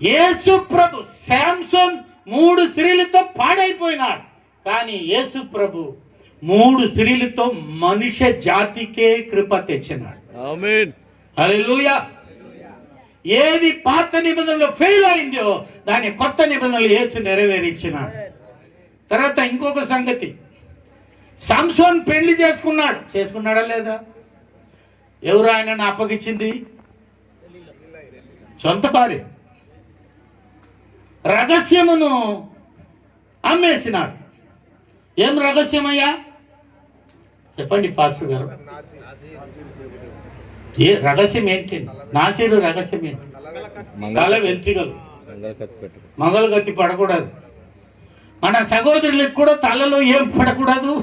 యేసు ప్రభు, శాంసోన్ 3 స్త్రీలతో పాడైపోయినాడు, కానీ యేసు ప్రభు 3 స్త్రీలతో మనుష్య జాతికే కృప తెచ్చినాడు. ఆమేన్. హల్లెలూయా. ఏది పాత నిబంధనలో ఫెయిల్ అయిందో దాని కొత్త నిబంధనలు యేసు నెరవేర్చినాడు. తర్వాత ఇంకొక సంగతి, సంసోన్ పెళ్లి చేసుకున్నాడా లేదా? ఎవరు ఆయనను అప్పగించింది? సొంత భార్య. రహస్యమును అమ్మేసినాడు. ఏం రహస్యమయ్యా చెప్పండి పాస్టర్ గారు. ఏ రహస్యం ఏంటి? నాసీరు రహస్యం ఏంటి? తల వెంట్రుకలు, మంగళగత్తి పడకూడదు. మన సహోదరులకు కూడా తలలో ఏం పడకూడదు.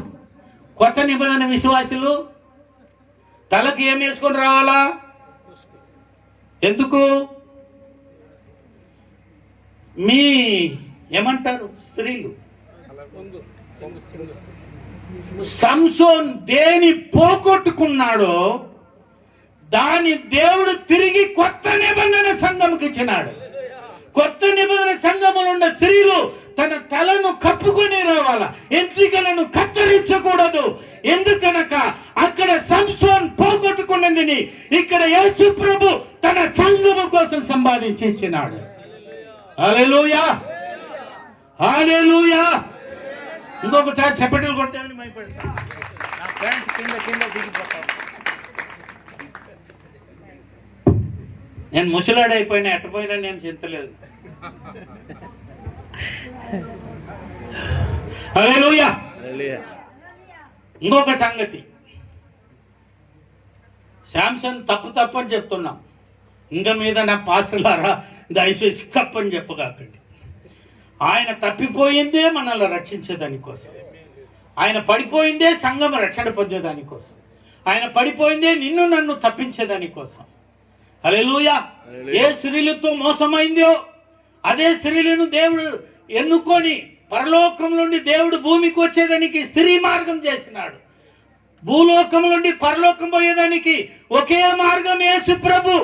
కొత్త నిబంధన విశ్వాసులు తలకు ఏం వేసుకొని రావాలా? ఎందుకు? మీ ఏమంటారు స్త్రీలు, సంసోన్ దేని పోగొట్టుకున్నాడో దాని దేవుడు తిరిగి కొత్త నిబంధన సంఘముకి ఇచ్చినాడు. కొత్త నిబంధన సంఘములో ఉన్న స్త్రీలు తన తలను కప్పుకొని రావాలా, ఎంట్రికలను కత్తిరించకూడదు. ఎందుకనక అక్కడ సంసోన్ పోగొట్టుకున్నది ఇక్కడ యేసు ప్రభు తన సంఘము కోసం సంపాదించి ఇచ్చినాడు. హల్లెలూయా, హల్లెలూయా. ఇంకొకసారి చప్పట్లు కొట్టామని భయపడతా. నా ఫ్రెండ్స్ కింద దిగిపోతాను. నేను ముసలాడైపోయినా ఎట్టపోయినా నేను చింతలేదు. హల్లెలూయా. ఇంకొక సంగతి, శాంసన్ తప్పు అని చెప్తున్నాం. ఇంక మీద నా పాస్టర్లారా దయచేసి తప్పని చెప్పగాకండి. ఆయన తప్పిపోయిందే మనల్ని రక్షించేదానికోసం. ఆయన పడిపోయిందే సంఘం రక్షణ పొందేదానికోసం. ఆయన పడిపోయిందే నిన్ను నన్ను తప్పించేదానికోసం. హల్లెలూయా. ఏ స్త్రీలతో మోసమైందో అదే స్త్రీలను దేవుడు ఎన్నుకొని పరలోకం నుండి దేవుడు భూమికి వచ్చేదానికి స్త్రీ మార్గం చేసినాడు. భూలోకం నుండి పరలోకం పోయేదానికి ఒకే మార్గం యేసు ప్రభు.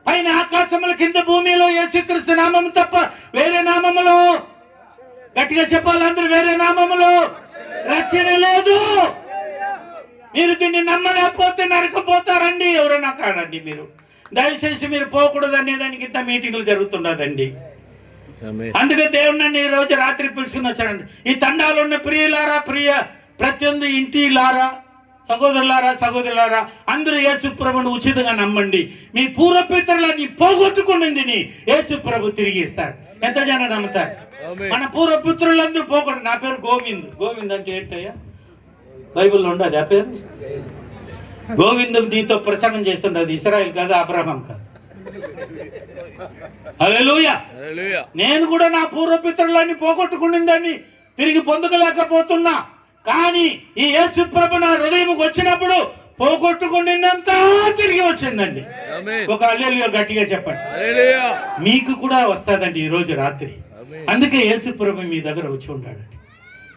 పైన ఆకాశముల కింద భూమిలో యేసుక్రీస్తు నామము తప్ప వేరే నామములో, గట్టిగా చెప్పాలందరూ, వేరే నామములో రక్షణ లేదు. మీరు దీన్ని నమ్మలేకపోతే నరకపోతారండి. ఎవరైనా కాదండి. మీరు దయచేసి మీరు పోకూడదు అనే దానికి ఇంత మీటింగులు జరుగుతున్నదండి. అందుకే దేవుడు నన్ను ఈ రోజు రాత్రి పిలుచుకుని వచ్చాడండి. ఈ తండాలు ఉన్న ప్రియులారా, ప్రతి ఇంటిలారా, సహోదరులారా అందరూ యేసు ప్రభుని ఉచితంగా నమ్మండి. మీ పూర్వపితరులని పోగొట్టుకున్నది యేసు ప్రభు తిరిగి ఇస్తాడు. ఎంత జనం నమ్ముతారు? మన పూర్వపుత్రులందరూ పోగొట్టు. నా పేరు గోవింద్ అంటే ఏంటయ్యా? బైబిల్లో ఉండదు ఆ పేరు. గోవిందం దీంతో ప్రసంగం చేస్తున్నది ఇశ్రాయేల్ కాదు, అబ్రహాం కాదు. హల్లెలూయా. నేను కూడా నా పూర్వపితరులన్నీ పోగొట్టుకున్నదాన్ని తిరిగి పొందుకోలేకపోతున్నా. కానీ ఈ యేసు ప్రభు నా హృదయంకి వచ్చినప్పుడు పోగొట్టుకున్నదంతా తిరిగి వచ్చిందండి. ఒక హల్లెలూయా గట్టిగా చెప్పండి. మీకు కూడా వస్తుందండి ఈ రోజు రాత్రి. అందుకే యేసు ప్రభు మీ దగ్గర వచ్చి ఉన్నాడండి.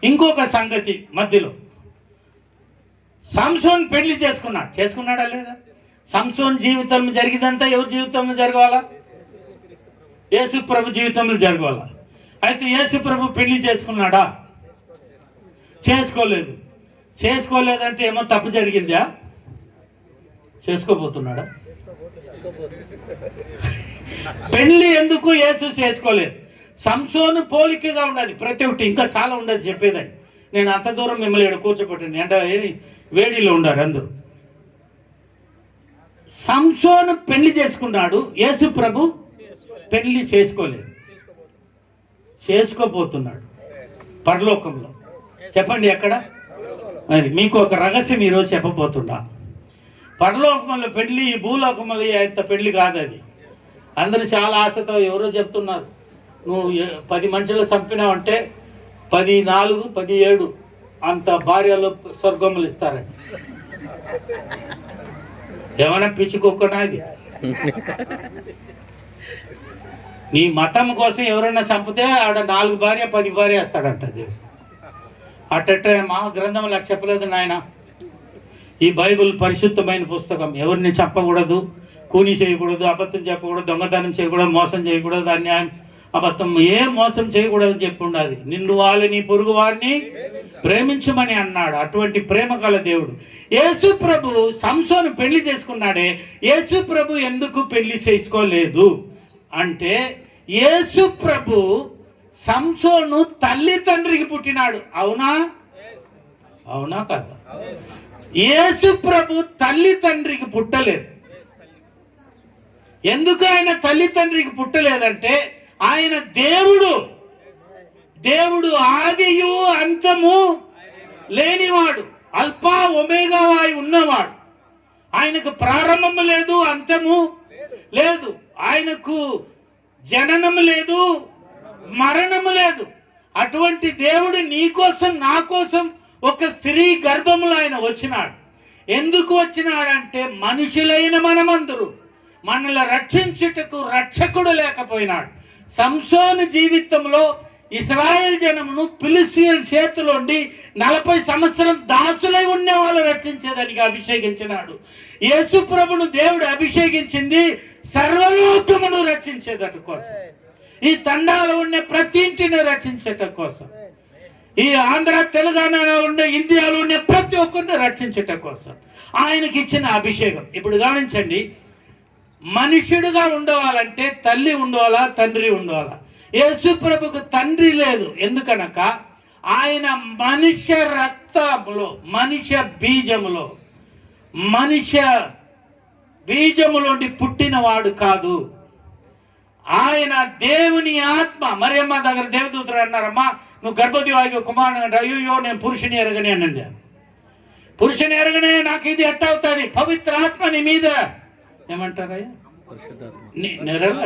ఇంకొక సంగతి మధ్యలో, సంసోన్ పెళ్లి చేసుకున్నాడా లేదా? సంసోన్ జీవితంలో జరిగిందంతా ఎవరి జీవితంలో జరగాలా? యేసు ప్రభు జీవితంలో జరగాల. అయితే యేసు ప్రభు పెళ్లి చేసుకున్నాడా? చేసుకోలేదంటే ఏమో తప్పు జరిగిందా? చేసుకోబోతున్నాడా? పెళ్లి ఎందుకు యేసు చేసుకోలేదు? సంసోను పోలికగా ఉండదు ప్రతి ఒక్కటి, ఇంకా చాలా ఉండదు చెప్పేదని. నేను అంత దూరం మిమ్మల్ని ఇక్కడ కూర్చోబెట్టాను. అంటే వేడిలో ఉండారు అందరూ. సంసోను పెళ్లి చేసుకున్నాడు, యేసు ప్రభు పెళ్లి చేసుకోబోతున్నాడు పరలోకంలో. చెప్పండి ఎక్కడ? మరి మీకు ఒక రహస్యం ఈరోజు చెప్పబోతున్నా. పరలోకంలో పెళ్లి భూలోకంలో అంత పెళ్లి కాదు అది. అందరూ చాలా ఆశతో ఎవరో చెప్తున్నారు, నువ్వు 10 మనుషులు చంపినావంటే 14, 17 అంత భార్యలు స్వర్గములు ఇస్తారని. ఏమైనా పిచ్చుకోకున్నా ఇది? నీ మతం కోసం ఎవరైనా చంపితే ఆడ 4 భార్య 10 భార్య వేస్తాడంట దేవుడు. అట్ట మా గ్రంథంలో చెప్పలేదు నాయన. ఈ బైబిల్ పరిశుద్ధమైన పుస్తకం. ఎవరిని చెప్పకూడదు, కూని చేయకూడదు, అబద్ధం చెప్పకూడదు, దొంగతనం చేయకూడదు, మోసం చేయకూడదు, అన్యాయం అబద్ధం ఏ మోసం చేయకూడదు అని చెప్పి ఉండాలి. నిన్ను వాళ్ళని పొరుగు వారిని ప్రేమించమని అన్నాడు. అటువంటి ప్రేమ గల దేవుడు. యేసు ప్రభు సంసోను పెళ్లి చేసుకున్నాడే, యేసు ప్రభు ఎందుకు పెళ్లి చేసుకోలేదు అంటే, యేసు ప్రభు సంసోను తల్లి తండ్రికి పుట్టినాడు. అవునా? అవునా కదా? యేసు ప్రభు తల్లి తండ్రికి పుట్టలేదు. ఎందుకు ఆయన తల్లి తండ్రికి పుట్టలేదంటే, ఆయన దేవుడు. దేవుడు ఆదియు అంతము లేనివాడు, అల్ఫా ఒమేగా వాయి ఉన్నవాడు. ఆయనకు ప్రారంభము లేదు, అంతము లేదు. ఆయనకు జననము లేదు, మరణము లేదు. అటువంటి దేవుడు నీ కోసం నా కోసం ఒక స్త్రీ గర్భములో ఆయన వచ్చినాడు. ఎందుకు వచ్చినాడంటే, మనుషులైన మనమందరూ మనల్ని రక్షించుటకు రక్షకుడు లేకపోయినాడు. సంసోను జీవితంలో ఇశ్రాయేల్ జనమును ఫిలిష్తీయుల చేతిలోండి 40 సంవత్సరం దాసులై ఉన్న వాళ్ళు రక్షించేదానికి అభిషేకించినాడు. యేసు ప్రభును దేవుడు అభిషేకించింది సర్వలోకమును రక్షించేదట కోసం. ఈ తండాలో ఉండే ప్రతి ఇంటిని రక్షించేట కోసం. ఈ ఆంధ్ర తెలంగాణలో ఉండే ఇండియాలో ఉండే ప్రతి ఒక్కరిని రక్షించేట కోసం ఆయనకి ఇచ్చిన అభిషేకం. ఇప్పుడు గమనించండి, మనుషుడుగా ఉండవాలంటే తల్లి ఉండవాలా, తండ్రి ఉండవాలా? యేసు ప్రభుకు తండ్రి లేదు. ఎందుకనక ఆయన మనుష్య రక్తములో, మనుష్య బీజములోండి పుట్టినవాడు కాదు. ఆయన దేవుని ఆత్మ. మరియమ్మ దగ్గర దేవదూతలు అన్నారమ్మా, నువ్వు గర్భవతి కుమారుడు అంటే, అయ్యో నేను పురుషుని ఎరగని అనండి. పురుషుని ఎరగనే నాకు ఇది ఎట్ట అవుతుంది? పవిత్ర ఆత్మ నీ మీద ఏమంటారయ్యా?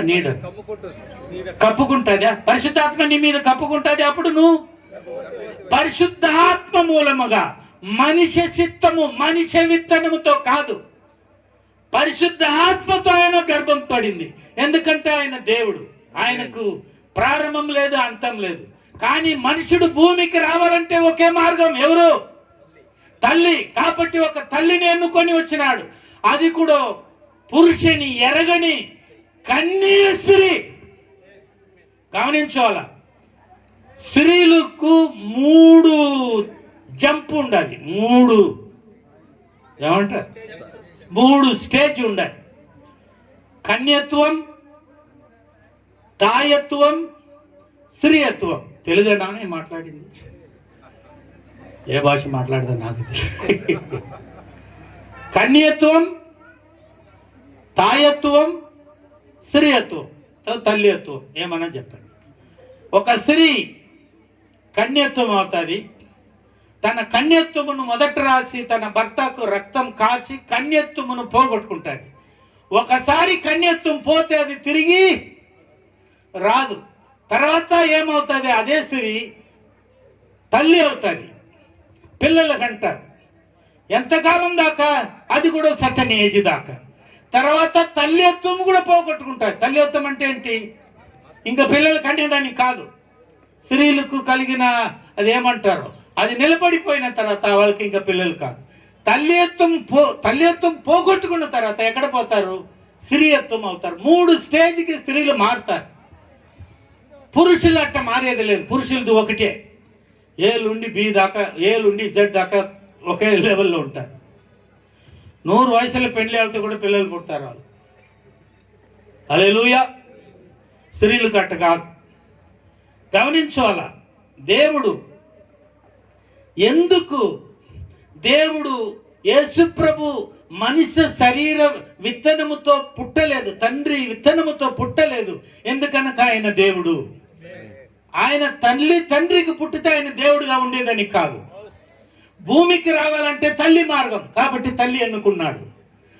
నీడ కప్పుకుంటుందా? పరిశుద్ధాత్మ నీ మీద కప్పుకుంటుంది. అప్పుడు నువ్వు పరిశుద్ధాత్మ మూలముగా, మనిషి చిత్తము మనిషి విత్తనముతో కాదు, పరిశుద్ధ ఆత్మతో ఆయన గర్భం పడింది. ఎందుకంటే ఆయన దేవుడు. ఆయనకు ప్రారంభం లేదు, అంతం లేదు. కానీ మనుషుడు భూమికి రావాలంటే ఒకే మార్గం. ఎవరు? తల్లి. కాబట్టి ఒక తల్లిని ఎన్నుకొని వచ్చినాడు. అది కూడా పురుషుని ఎరగని కన్య స్త్రీ. గమనించాల, స్త్రీలకు 3 జంప్ ఉండాలి. 3 ఏమంటారు? 3 స్టేజ్ ఉండాలి. కన్యత్వం, తాయత్వం, స్త్రీయత్వం. తెలుగునా నేను మాట్లాడింది? ఏ భాష మాట్లాడదా నాకు తెలియదు. కన్యత్వం, తాయత్వం, స్త్రీయత్వం, తల్లియత్వం. ఏమన్నా చెప్పండి. ఒక స్త్రీ కన్యత్వం అవుతుంది. తన కన్యత్వమును మొదట రాసి తన భర్తకు రక్తం కాచి కన్యత్వమును పోగొట్టుకుంటుంది. ఒకసారి కన్యత్వం పోతే అది తిరిగి రాదు. తర్వాత ఏమవుతుంది? అదే స్త్రీ తల్లి అవుతుంది. పిల్లలకంటారు. ఎంతకాలం దాకా? అది కూడా సర్టన్ ఏజ్ దాకా. తర్వాత తల్లిత్వం కూడా పోగొట్టుకుంటారు. తల్లిత్వం అంటే ఏంటి? ఇంకా పిల్లలు కనేదానికి కాదు. స్త్రీలకు కలిగిన అది ఏమంటారు, అది నిలబడిపోయిన తర్వాత వాళ్ళకి ఇంకా పిల్లలు కాదు. తల్లిత్వం పోగొట్టుకున్న తర్వాత ఎక్కడ పోతారు? స్త్రీయత్వం అవుతారు. 3 స్టేజ్కి స్త్రీలు మారుతారు. పురుషులు అట్ట మారేది లేదు. పురుషులది ఒకటే. ఏ నుండి బి దాకా, ఏ నుండి జెడ్ దాకా ఒకే లెవెల్లో ఉంటారు. 100 వయసులో పెళ్లి వెళ్తే కూడా పిల్లలు పుడతారు వాళ్ళు. హల్లెలూయా. స్త్రీలు కట్ట కాదు. గమనించాలా, దేవుడు ఎందుకు దేవుడు యేసు ప్రభు మనిషి శరీర విత్తనముతో పుట్టలేదు, తండ్రి విత్తనముతో పుట్టలేదు. ఎందుకనక ఆయన దేవుడు. ఆయన తండ్రికి పుట్టితే ఆయన దేవుడుగా ఉండేదని కాదు. భూమికి రావాలంటే తల్లి మార్గం, కాబట్టి తల్లి ఎన్నుకున్నాడు.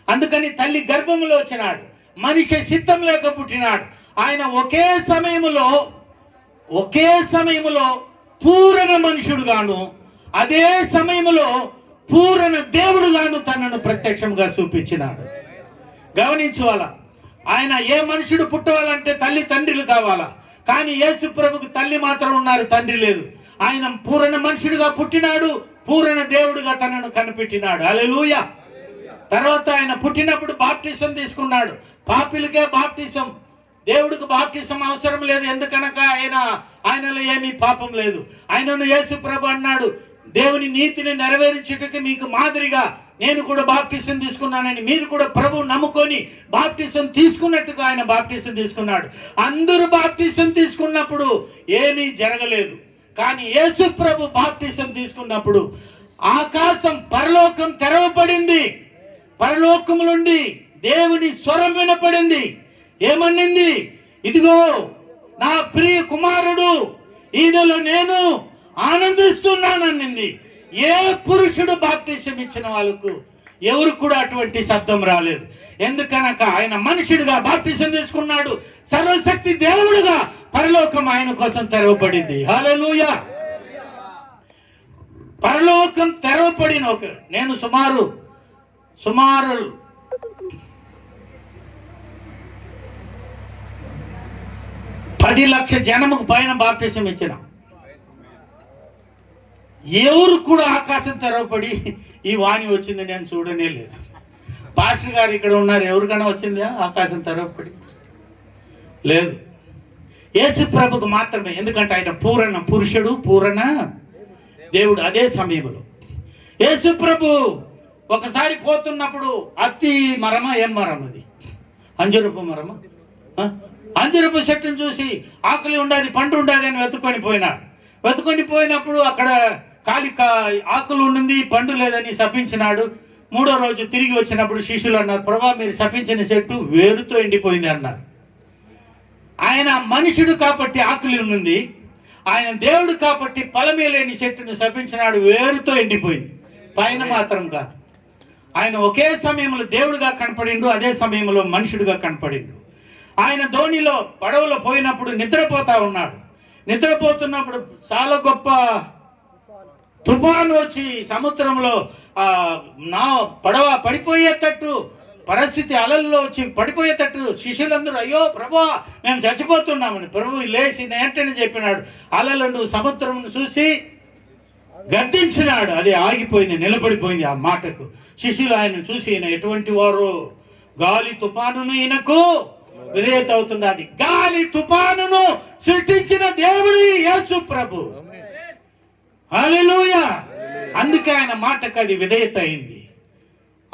అందుకని తల్లి గర్భములో వచ్చినాడు. మనిషి చిత్తం లేక పుట్టినాడు. ఆయన ఒకే సమయములో పూరణ మనుషుడుగాను అదే సమయంలో పూరణ దేవుడుగాను తనను ప్రత్యక్షంగా చూపించినాడు. గమనించువాలా, ఆయన ఏ మనుషుడు పుట్టవాలంటే తల్లి తండ్రులు కావాలా, కానీ యేసు ప్రభుకు తల్లి మాత్రం ఉన్నారు, తండ్రి లేదు. ఆయన పూరణ మనుషుడిగా పుట్టినాడు, పూరణ దేవుడుగా తనను కనిపెట్టినాడు. హల్లెలూయా. తర్వాత ఆయన పుట్టినప్పుడు బాప్టిజం తీసుకున్నాడు. పాపిలకే బాప్టిజం, దేవుడికి బాప్టిజం అవసరం లేదు, ఎందుకనక ఆయనలో ఏమీ పాపం లేదు. ఆయనను యేసు ప్రభు అన్నాడు, దేవుని నీతిని నెరవేర్చుటకు మీకు మాదిరిగా నేను కూడా బాప్టిజం తీసుకున్నానని మీరు కూడా ప్రభు నమ్ముకొని బాప్టిజం తీసుకున్నట్టుగా ఆయన బాప్టిజం తీసుకున్నాడు. అందరూ బాప్టిజం తీసుకున్నప్పుడు ఏమీ జరగలేదు, కానీ యేసు ప్రభు బాప్టిజం తీసుకున్నప్పుడు ఆకాశం పరలోకం తెరవబడింది. పరలోకం నుండి దేవుని స్వరం వినపడింది. ఏమన్నింది? ఇదిగో నా ప్రియ కుమారుడు, ఈయనలో నేను ఆనందిస్తున్నానన్నింది. ఏ పురుషుడు బాప్తిసం ఇచ్చిన వాళ్ళకు ఎవరు కూడా అటువంటి శబ్దం రాలేదు. ఎందుకనక ఆయన మనుషుడిగా బాప్తిసం తీసుకున్నాడు, సర్వశక్తి దేవుడుగా పరలోకం ఆయన కోసం తెరవబడింది. హల్లెలూయా. పరలోకం తెరవబడిన నేను సుమారు 10 లక్షల జనముకు పైన బాప్తిసం ఇచ్చిన ఎవరు కూడా ఆకాశం తెరవబడి ఈ వాణి వచ్చింది నేను చూడనే లేదు. పాస్టర్ గారు ఇక్కడ ఉన్నారు, ఎవరికైనా వచ్చిందా ఆకాశం తెరవబడి? లేదు. యేసు ప్రభుకు మాత్రమే, ఎందుకంటే ఆయన పూరణ పురుషుడు, పూరణ దేవుడు. అదే సమయంలో యేసు ప్రభు ఒకసారి పోతున్నప్పుడు అత్తి మరమ, ఏం మరం అది? అంజురపు మరమ. అంజురపు చెట్టును చూసి ఆకులు ఉండేది, పండు ఉండేది అని వెతుకొని పోయినప్పుడు అక్కడ ఆకులు ఉండింది, పండు లేదని శపించినాడు. 3వ రోజు తిరిగి వచ్చినప్పుడు శిష్యులు అన్నారు, ప్రభా మీరు శపించిన చెట్టు వేరుతో ఎండిపోయింది అన్నారు. ఆయన మనుషుడు కాబట్టి ఆకులు ఉంది, ఆయన దేవుడు కాబట్టి ఫలమే లేని చెట్టును శపించినాడు, వేరుతో ఎండిపోయింది, పైన మాత్రం కాదు. ఆయన ఒకే సమయంలో దేవుడుగా కనపడిండు, అదే సమయంలో మనుషుడుగా కనపడిండు. ఆయన ధోనిలో పడవలో పోయినప్పుడు నిద్రపోతా ఉన్నాడు. నిద్రపోతున్నప్పుడు చాలా గొప్ప తుఫాను వచ్చి సముద్రంలో నా పడవ పడిపోయేటట్టు పరిస్థితి, అలల్లో వచ్చి పడిపోయేటట్టు శిష్యులందరూ అయ్యో ప్రభా మేము చచ్చిపోతున్నామని ప్రభు లేచి వెంటనే చెప్పినాడు, అలలను సముద్రం చూసి గద్దించినాడు, అది ఆగిపోయింది, నిలబడిపోయింది. ఆ మాటకు శిష్యులు ఆయన చూసి ఈయన ఎటువంటి వారు, గాలి తుఫానును ఈయనకు విధేయత అవుతుంది. అది గాలి తుఫానును సృష్టించిన దేవుడు యేసు ప్రభు. హల్లెలూయా. అందుకే ఆయన మాటకు అది విధేయత అయింది.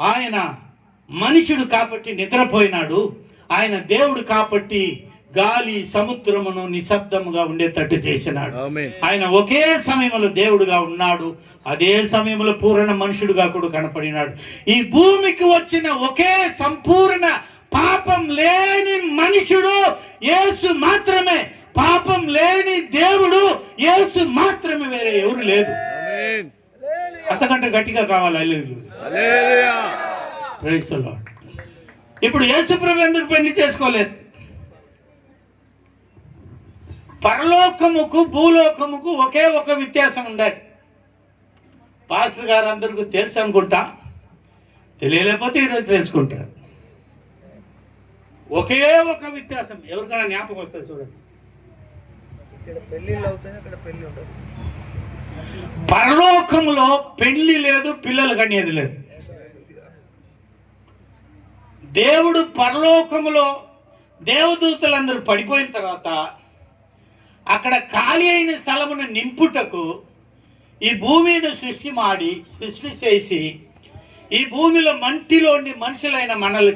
ఆయన మనుషుడు కాబట్టి నిద్రపోయినాడు, ఆయన దేవుడు కాబట్టి గాలి సముద్రమును నిశ్శబ్దముగా ఉండేటట్టు చేసినాడు. ఆయన ఒకే సమయంలో దేవుడుగా ఉన్నాడు, అదే సమయంలో పూర్ణ మనుషుడుగా కూడా కనపడినాడు. ఈ భూమికి వచ్చిన ఒకే సంపూర్ణ పాపం లేని మనుషుడు యేసు మాత్రమే. పాపం లేని దేవుడు యేసు మాత్రమే, వేరే ఎవరు లేదు. అంతకంటే గట్టిగా కావాలి. Praise the Lord. ఇప్పుడు యేసు ప్రభు ఎందుకు పెళ్లి చేసుకోలేదు? పరలోకముకు భూలోకముకు ఒకే ఒక వ్యత్యాసం ఉండాలి. పాస్టర్ గారు అందరికీ తెలుసు అనుకుంటా, తెలియలేకపోతే ఈరోజు తెలుసుకుంటారు. ఒకే ఒక వ్యత్యాసం, ఎవరికైనా జ్ఞాపకం వస్తుంది చూడండి. పరలోకంలో పెళ్లి లేదు, పిల్లలు కనేది లేదు. దేవుడు పరలోకములో దేవదూతలందరూ పడిపోయిన తర్వాత అక్కడ ఖాళీ అయిన స్థలమును నింపుటకు ఈ భూమిని సృష్టి చేసి ఈ భూమిలో మంటిలోని మనుషులైన మనల్ని